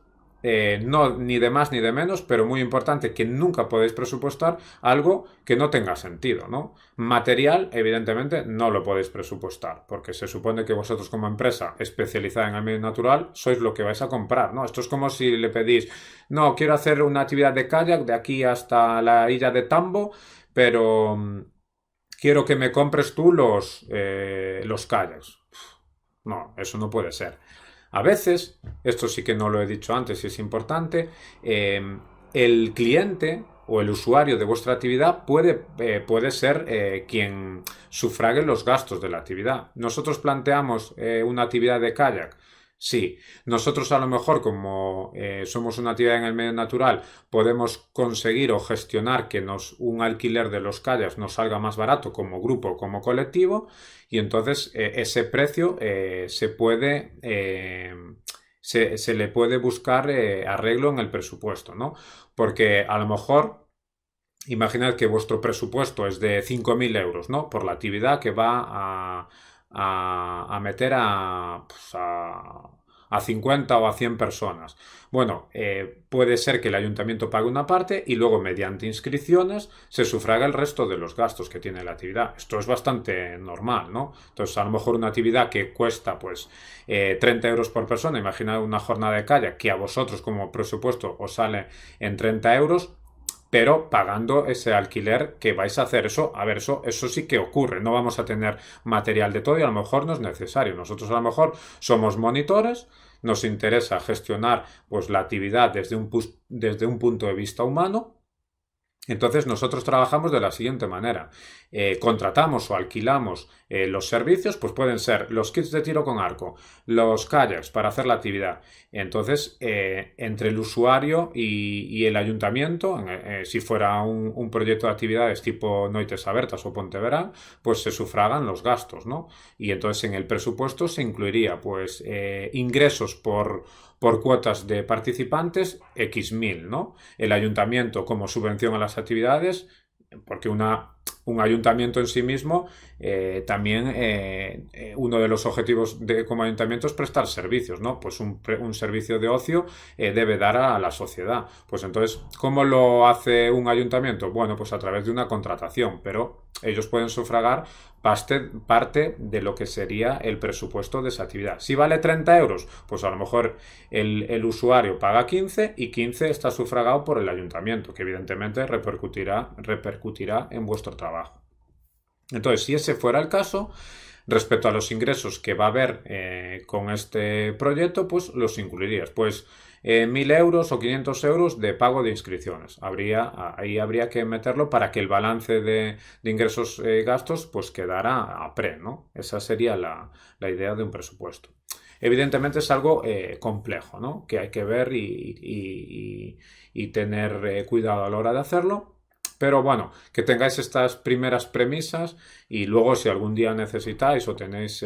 no ni de más ni de menos, pero muy importante que nunca podéis presupuestar algo que no tenga sentido, ¿no? Material, evidentemente, no lo podéis presupuestar, porque se supone que vosotros como empresa especializada en el medio natural sois lo que vais a comprar, ¿no? Esto es como si le pedís, no, quiero hacer una actividad de kayak de aquí hasta la isla de Tambo, pero quiero que me compres tú los kayaks. No, eso no puede ser. A veces, esto sí que no lo he dicho antes y es importante, el cliente o el usuario de vuestra actividad puede ser quien sufrague los gastos de la actividad. Nosotros planteamos una actividad de kayak. Sí, nosotros a lo mejor como somos una actividad en el medio natural podemos conseguir o gestionar que un alquiler de los kayaks nos salga más barato como grupo o como colectivo y entonces ese precio se le puede buscar arreglo en el presupuesto, ¿no? Porque a lo mejor imaginad que vuestro presupuesto es de 5.000 euros, ¿no? Por la actividad que va a meter a 50 o a 100 personas. Bueno, puede ser que el ayuntamiento pague una parte y luego mediante inscripciones se sufraga el resto de los gastos que tiene la actividad. Esto es bastante normal, ¿no? Entonces, a lo mejor una actividad que cuesta pues 30 euros por persona, imaginad una jornada de kayak que a vosotros como presupuesto os sale en 30 euros, pero pagando ese alquiler que vais a hacer. Eso, a ver, eso sí que ocurre. No vamos a tener material de todo y a lo mejor no es necesario. Nosotros a lo mejor somos monitores, nos interesa gestionar pues, la actividad desde un punto de vista humano. Entonces nosotros trabajamos de la siguiente manera. Contratamos o alquilamos los servicios, pues pueden ser los kits de tiro con arco, los kayaks para hacer la actividad. Entonces, entre el usuario y el ayuntamiento, si fuera un proyecto de actividades tipo Noites Abertas o Pontevedra, pues se sufragan los gastos, ¿no? Y entonces en el presupuesto se incluiría pues ingresos por cuotas de participantes X mil, ¿no? El ayuntamiento como subvención a las actividades, porque un ayuntamiento en sí mismo también uno de los objetivos como ayuntamiento es prestar servicios, ¿no? Pues un servicio de ocio debe dar a la sociedad. Pues entonces, ¿cómo lo hace un ayuntamiento? Bueno, pues a través de una contratación, pero ellos pueden sufragar parte de lo que sería el presupuesto de esa actividad. Si vale 30 euros, pues a lo mejor el usuario paga 15 y 15 está sufragado por el ayuntamiento, que evidentemente repercutirá en vuestro trabajo. Entonces, si ese fuera el caso, respecto a los ingresos que va a haber con este proyecto, pues los incluirías. Pues 1.000 euros o 500 euros de pago de inscripciones. Ahí habría que meterlo para que el balance de ingresos y gastos pues quedara a pre, ¿no? Esa sería la idea de un presupuesto. Evidentemente es algo complejo, ¿no? Que hay que ver y tener cuidado a la hora de hacerlo. Pero bueno, que tengáis estas primeras premisas y luego si algún día necesitáis o tenéis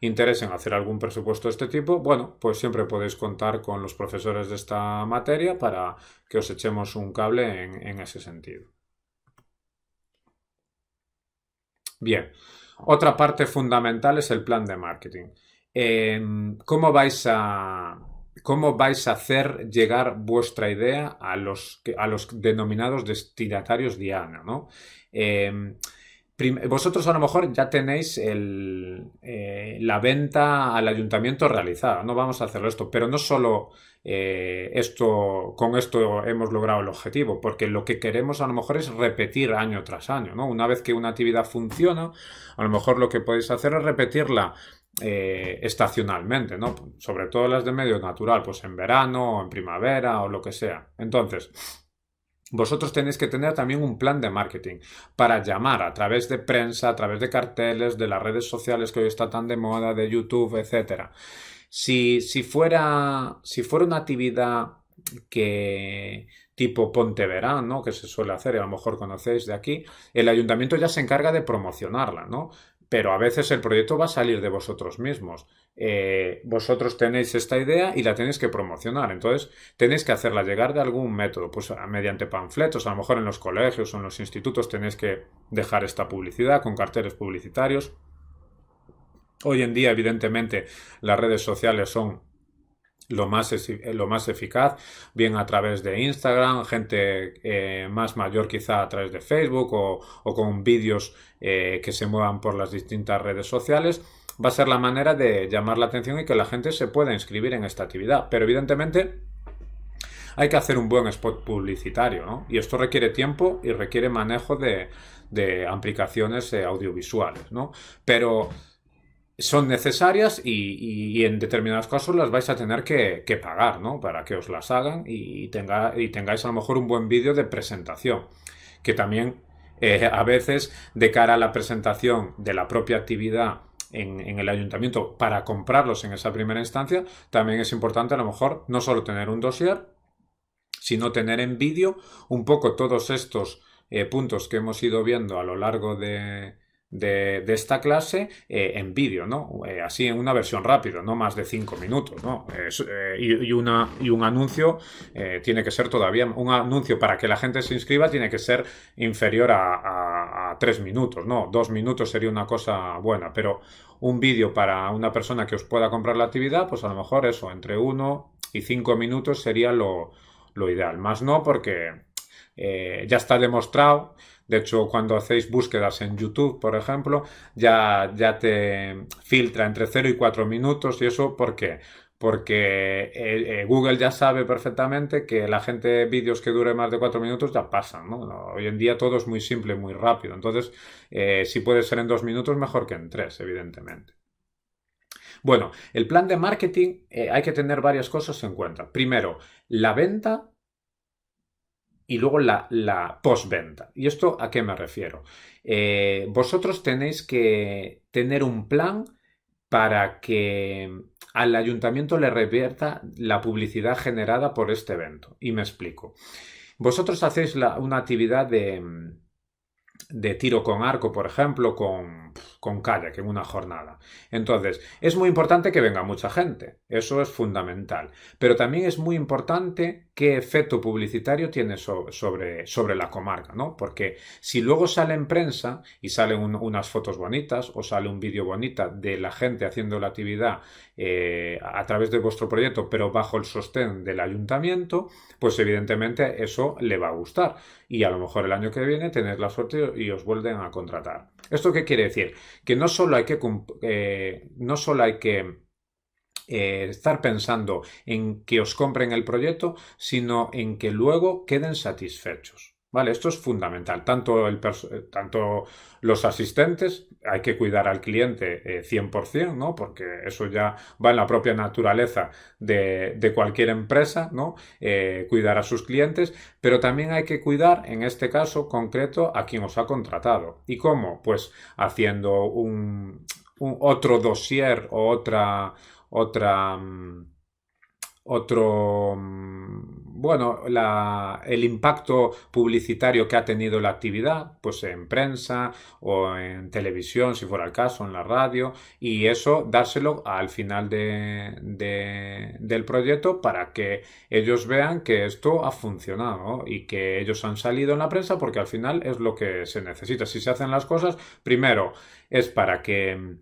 interés en hacer algún presupuesto de este tipo, bueno, pues siempre podéis contar con los profesores de esta materia para que os echemos un cable en ese sentido. Bien, Otra parte fundamental es el plan de marketing. Eh, ¿cómo vais a, ¿Cómo vais a hacer llegar vuestra idea a los denominados destinatarios diana, ¿no? Eh, Vosotros a lo mejor ya tenéis la venta al ayuntamiento realizada, no vamos a hacerlo esto, pero no solo con esto hemos logrado el objetivo, porque lo que queremos a lo mejor es repetir año tras año, ¿no? Una vez que una actividad funciona, a lo mejor lo que podéis hacer es repetirla estacionalmente, ¿no? Sobre todo las de medio natural, pues en verano o en primavera o lo que sea. Entonces, vosotros tenéis que tener también un plan de marketing para llamar a través de prensa, a través de carteles, de las redes sociales que hoy está tan de moda, de YouTube, etcétera. Si fuera una actividad que tipo Ponteverán, ¿no? Que se suele hacer, y a lo mejor conocéis de aquí, el ayuntamiento ya se encarga de promocionarla, ¿no? Pero a veces el proyecto va a salir de vosotros mismos. Vosotros tenéis esta idea y la tenéis que promocionar. Entonces, tenéis que hacerla llegar de algún método, pues mediante panfletos, a lo mejor en los colegios o en los institutos tenéis que dejar esta publicidad con carteles publicitarios. Hoy en día, evidentemente, las redes sociales son lo más eficaz, bien a través de Instagram, gente más mayor quizá a través de Facebook o con vídeos que se muevan por las distintas redes sociales. Va a ser la manera de llamar la atención y que la gente se pueda inscribir en esta actividad. Pero evidentemente hay que hacer un buen spot publicitario, ¿no? Y esto requiere tiempo y requiere manejo de aplicaciones audiovisuales, ¿no? Pero son necesarias y en determinados casos las vais a tener que pagar, ¿no? Para que os las hagan y tengáis a lo mejor un buen vídeo de presentación. Que también a veces de cara a la presentación de la propia actividad en el ayuntamiento para comprarlos en esa primera instancia, también es importante a lo mejor no solo tener un dossier, sino tener en vídeo un poco todos estos puntos que hemos ido viendo a lo largo de esta clase en vídeo, ¿no? Así en una versión rápida, no más de 5 minutos, ¿no? Y un anuncio tiene que ser todavía, un anuncio para que la gente se inscriba tiene que ser inferior a 3 minutos, ¿no? 2 minutos sería una cosa buena, pero un vídeo para una persona que os pueda comprar la actividad, pues a lo mejor eso, entre 1 y 5 minutos sería lo ideal. Más no porque ya está demostrado. De hecho, cuando hacéis búsquedas en YouTube, por ejemplo, ya te filtra entre 0 y 4 minutos. ¿Y eso por qué? Porque Google ya sabe perfectamente que la gente vídeos que dure más de 4 minutos ya pasan, ¿no? Hoy en día todo es muy simple, muy rápido. Entonces, si puede ser en 2 minutos, mejor que en 3, evidentemente. Bueno, el plan de marketing hay que tener varias cosas en cuenta. Primero, la venta y luego la postventa. ¿Y esto a qué me refiero? Vosotros tenéis que tener un plan para que al ayuntamiento le revierta la publicidad generada por este evento. Y me explico. Vosotros hacéis una actividad de tiro con arco, por ejemplo, con kayak en una jornada. Entonces, es muy importante que venga mucha gente, eso es fundamental, pero también es muy importante qué efecto publicitario tiene sobre la comarca, ¿no? Porque si luego sale en prensa y salen unas fotos bonitas o sale un vídeo bonita de la gente haciendo la actividad a través de vuestro proyecto, pero bajo el sostén del ayuntamiento, pues evidentemente eso le va a gustar y a lo mejor el año que viene tenéis la suerte y os vuelven a contratar. ¿Esto qué quiere decir? Que no solo hay que estar pensando en que os compren el proyecto, sino en que luego queden satisfechos. ¿Vale? Esto es fundamental. Tanto los asistentes, hay que cuidar al cliente 100%, ¿no? Porque eso ya va en la propia naturaleza de cualquier empresa, ¿no? Cuidar a sus clientes, pero también hay que cuidar, en este caso concreto, a quien os ha contratado. ¿Y cómo? Pues haciendo otro dossier o bueno, el impacto publicitario que ha tenido la actividad, pues en prensa o en televisión, si fuera el caso, en la radio, y eso dárselo al final del proyecto para que ellos vean que esto ha funcionado, ¿no? Y que ellos han salido en la prensa porque al final es lo que se necesita. Si se hacen las cosas, primero es para que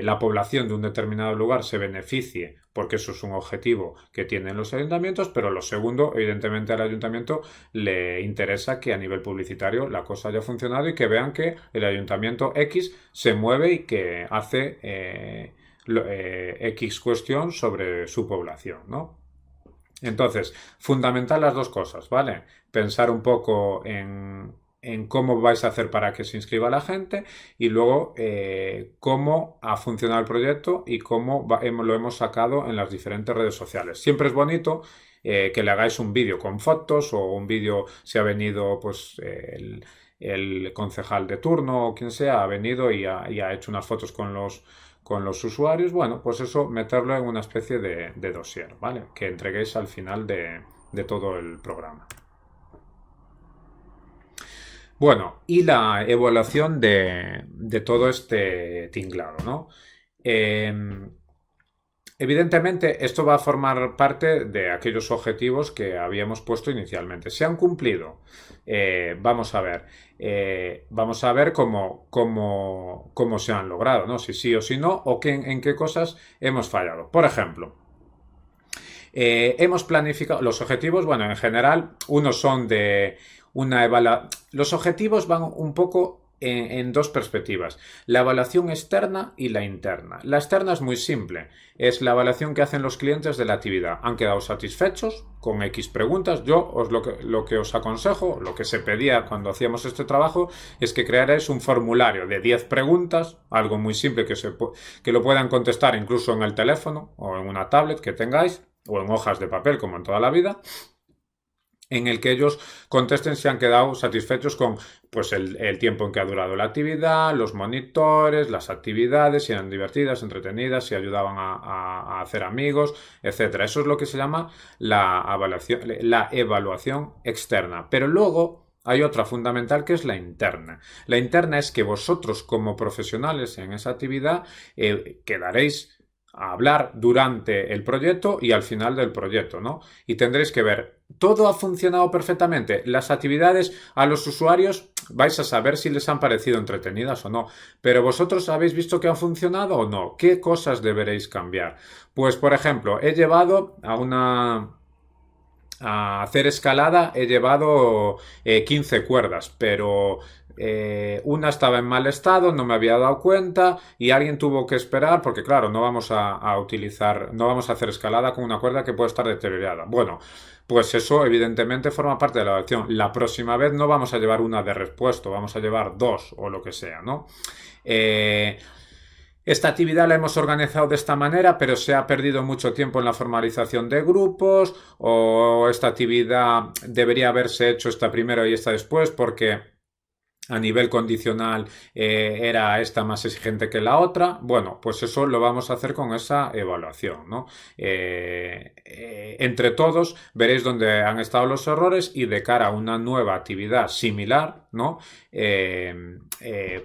la población de un determinado lugar se beneficie, porque eso es un objetivo que tienen los ayuntamientos, pero lo segundo, evidentemente al ayuntamiento le interesa que a nivel publicitario la cosa haya funcionado y que vean que el ayuntamiento X se mueve y que hace X cuestión sobre su población, ¿no? Entonces, fundamental las dos cosas, ¿vale? Pensar un poco en cómo vais a hacer para que se inscriba la gente y luego cómo ha funcionado el proyecto y cómo lo hemos sacado en las diferentes redes sociales. Siempre es bonito que le hagáis un vídeo con fotos o un vídeo si ha venido pues el concejal de turno o quien sea, ha venido y ha hecho unas fotos con los usuarios, bueno, pues eso meterlo en una especie de dossier, ¿vale? Que entreguéis al final de todo el programa. Bueno, y la evaluación de todo este tinglado, ¿no? Eh, Evidentemente, esto va a formar parte de aquellos objetivos que habíamos puesto inicialmente. ¿Se han cumplido? Vamos a ver. Vamos a ver cómo se han logrado, ¿no? Si sí o si no, o en qué cosas hemos fallado. Por ejemplo, hemos planificado los objetivos, bueno, en general, unos son de una evaluación. Los objetivos van un poco en dos perspectivas, la evaluación externa y la interna. La externa es muy simple, es la evaluación que hacen los clientes de la actividad. ¿Han quedado satisfechos con X preguntas? Yo lo que os aconsejo, lo que se pedía cuando hacíamos este trabajo, es que crearais un formulario de 10 preguntas, algo muy simple que lo puedan contestar incluso en el teléfono o en una tablet que tengáis, o en hojas de papel como en toda la vida, en el que ellos contesten si han quedado satisfechos con pues el tiempo en que ha durado la actividad, los monitores, las actividades, si eran divertidas, entretenidas, si ayudaban a hacer amigos, etcétera. Eso es lo que se llama la evaluación externa. Pero luego hay otra fundamental que es la interna. La interna es que vosotros como profesionales en esa actividad quedaréis a hablar durante el proyecto y al final del proyecto, ¿no? Y tendréis que ver, ¿todo ha funcionado perfectamente? Las actividades a los usuarios vais a saber si les han parecido entretenidas o no, pero vosotros habéis visto que han funcionado o no. ¿Qué cosas deberéis cambiar? Pues, por ejemplo, he llevado a hacer escalada he llevado 15 cuerdas, pero una estaba en mal estado, no me había dado cuenta y alguien tuvo que esperar porque claro, no vamos no vamos a hacer escalada con una cuerda que puede estar deteriorada. Bueno, pues eso evidentemente forma parte de la evaluación. La próxima vez no vamos a llevar una de repuesto, vamos a llevar dos o lo que sea, ¿no? Esta actividad la hemos organizado de esta manera, pero se ha perdido mucho tiempo en la formalización de grupos, o esta actividad debería haberse hecho esta primero y esta después, porque a nivel condicional era esta más exigente que la otra. Bueno, pues eso lo vamos a hacer con esa evaluación, ¿no? Entre todos veréis dónde han estado los errores y de cara a una nueva actividad similar, ¿no?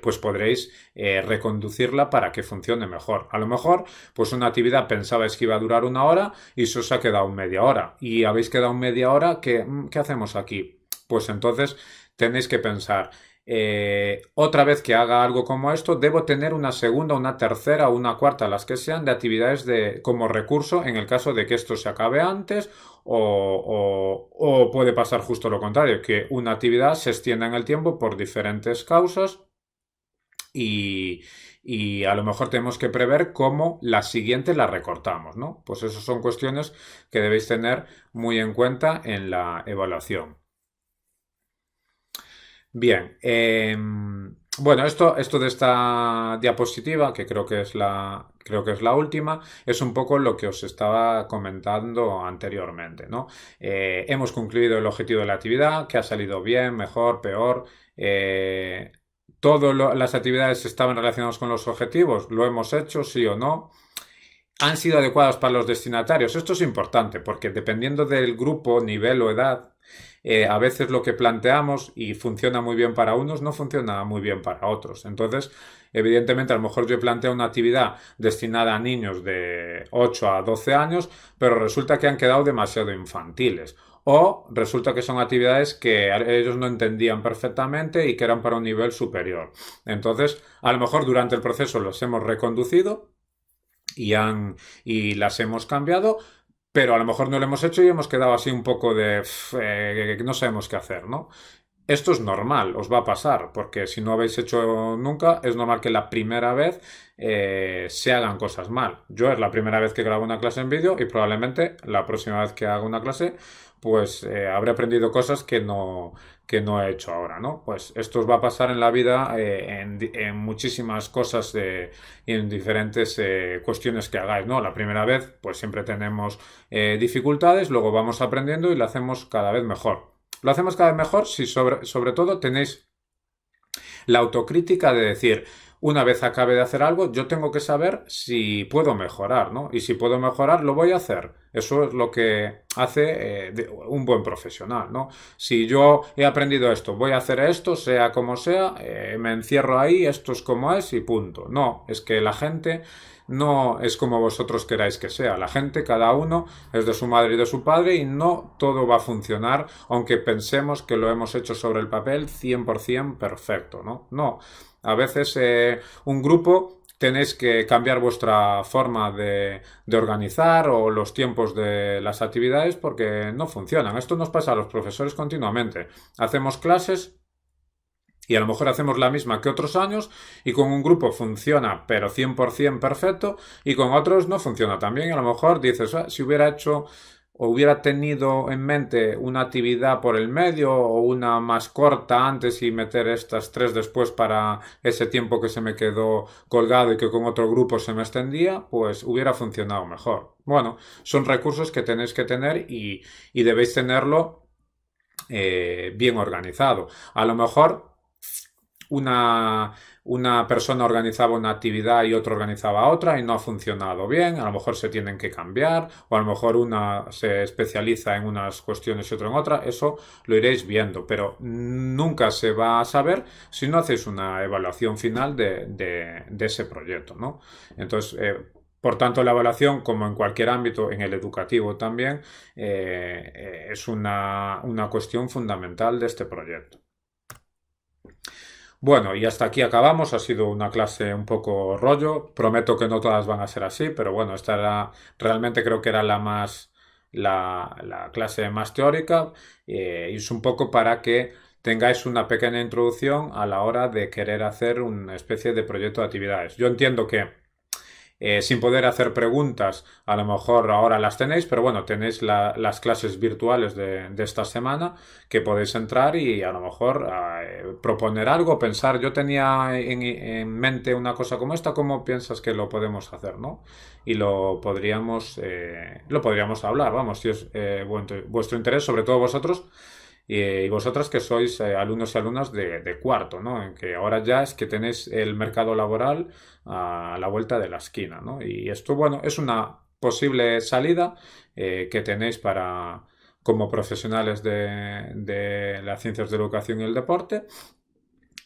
Pues podréis reconducirla para que funcione mejor. A lo mejor, pues una actividad pensabais que iba a durar una hora y se os ha quedado media hora. Y habéis quedado media hora, ¿qué hacemos aquí? Pues entonces tenéis que pensar, otra vez que haga algo como esto, debo tener una segunda, una tercera o una cuarta, las que sean, de actividades como recurso en el caso de que esto se acabe antes o puede pasar justo lo contrario, que una actividad se extienda en el tiempo por diferentes causas y a lo mejor tenemos que prever cómo la siguiente la recortamos, ¿no? Pues esas son cuestiones que debéis tener muy en cuenta en la evaluación. Bien, bueno, esto de esta diapositiva, que creo que es la última, es un poco lo que os estaba comentando anteriormente, ¿no? Hemos concluido el objetivo de la actividad, que ha salido bien, mejor, peor. Todas las actividades estaban relacionadas con los objetivos, lo hemos hecho, sí o no. han sido adecuadas para los destinatarios. Esto es importante porque dependiendo del grupo, nivel o edad, a veces lo que planteamos y funciona muy bien para unos no funciona muy bien para otros. Entonces, evidentemente, a lo mejor yo planteo una actividad destinada a niños de 8 a 12 años, pero resulta que han quedado demasiado infantiles. O resulta que son actividades que ellos no entendían perfectamente y que eran para un nivel superior. Entonces, a lo mejor durante el proceso los hemos reconducido y las hemos cambiado, pero a lo mejor no lo hemos hecho y hemos quedado así un poco de no sabemos qué hacer, ¿no? Esto es normal, os va a pasar, porque si no habéis hecho nunca, es normal que la primera vez se hagan cosas mal. Yo es la primera vez que grabo una clase en vídeo y probablemente la próxima vez que haga una clase, pues habré aprendido cosas que no he hecho ahora, ¿no? Pues esto os va a pasar en la vida en muchísimas cosas y en diferentes cuestiones que hagáis, ¿no? La primera vez, pues siempre tenemos dificultades, luego vamos aprendiendo y lo hacemos cada vez mejor. Lo hacemos cada vez mejor si sobre todo tenéis la autocrítica de decir, una vez acabe de hacer algo, yo tengo que saber si puedo mejorar, ¿no? Y si puedo mejorar, lo voy a hacer. Eso es lo que hace un buen profesional, ¿no? Si yo he aprendido esto, voy a hacer esto, sea como sea, me encierro ahí, esto es como es y punto. No, es que la gente no es como vosotros queráis que sea. La gente, cada uno, es de su madre y de su padre y no todo va a funcionar, aunque pensemos que lo hemos hecho sobre el papel 100% perfecto, ¿no? No. A veces un grupo tenéis que cambiar vuestra forma de organizar o los tiempos de las actividades porque no funcionan. Esto nos pasa a los profesores continuamente. Hacemos clases y a lo mejor hacemos la misma que otros años y con un grupo funciona pero 100% perfecto y con otros no funciona tan bien. Y a lo mejor dices, si hubiera hecho o hubiera tenido en mente una actividad por el medio o una más corta antes y meter estas tres después para ese tiempo que se me quedó colgado y que con otro grupo se me extendía, pues hubiera funcionado mejor. Bueno, son recursos que tenéis que tener y debéis tenerlo bien organizado. A lo mejor una, una persona organizaba una actividad y otra organizaba otra y no ha funcionado bien, a lo mejor se tienen que cambiar o a lo mejor una se especializa en unas cuestiones y otra en otra, eso lo iréis viendo, pero nunca se va a saber si no hacéis una evaluación final de ese proyecto, ¿no? Entonces, por tanto, la evaluación, como en cualquier ámbito, en el educativo también, es una cuestión fundamental de este proyecto. Bueno, y hasta aquí acabamos. Ha sido una clase un poco rollo. Prometo que no todas van a ser así, pero bueno, esta era realmente creo que era la clase más teórica y es un poco para que tengáis una pequeña introducción a la hora de querer hacer una especie de proyecto de actividades. Yo entiendo que sin poder hacer preguntas, a lo mejor ahora las tenéis, pero bueno, tenéis las clases virtuales de esta semana que podéis entrar y a lo mejor proponer algo, pensar, yo tenía en mente una cosa como esta, ¿cómo piensas que lo podemos hacer, no? Y lo podríamos hablar, vamos, si es vuestro interés, sobre todo vosotros, y vosotras que sois alumnos y alumnas de cuarto, ¿no? En que ahora ya es que tenéis el mercado laboral a la vuelta de la esquina, ¿no? Y esto, bueno, es una posible salida que tenéis para como profesionales de las ciencias de la educación y el deporte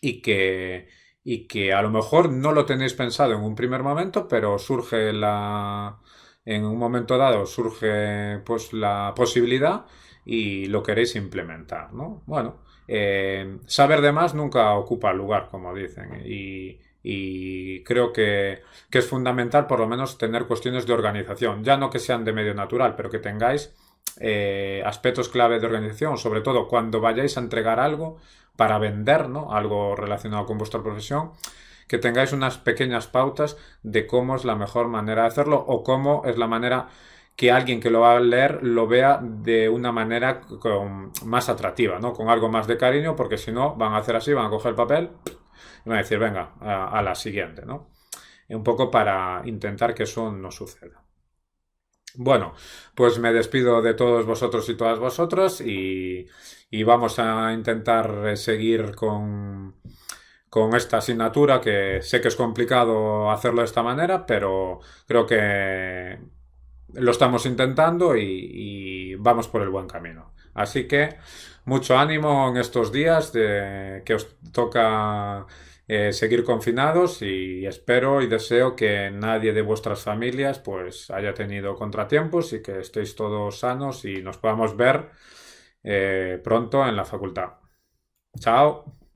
y que a lo mejor no lo tenéis pensado en un primer momento, pero en un momento dado surge pues la posibilidad y lo queréis implementar, ¿no? Bueno, saber de más nunca ocupa lugar, como dicen, y creo que es fundamental por lo menos tener cuestiones de organización, ya no que sean de medio natural, pero que tengáis aspectos clave de organización, sobre todo cuando vayáis a entregar algo para vender, ¿no? Algo relacionado con vuestra profesión, que tengáis unas pequeñas pautas de cómo es la mejor manera de hacerlo o cómo es la manera que alguien que lo va a leer lo vea de una manera más atractiva, ¿no? Con algo más de cariño, porque si no, van a hacer así, van a coger el papel y van a decir, venga, a la siguiente, ¿no? Un poco para intentar que eso no suceda. Bueno, pues me despido de todos vosotros y todas vosotras y vamos a intentar seguir con esta asignatura, que sé que es complicado hacerlo de esta manera, pero creo que lo estamos intentando y vamos por el buen camino. Así que mucho ánimo en estos días de que os toca seguir confinados, y espero y deseo que nadie de vuestras familias pues haya tenido contratiempos y que estéis todos sanos y nos podamos ver pronto en la facultad. Chao.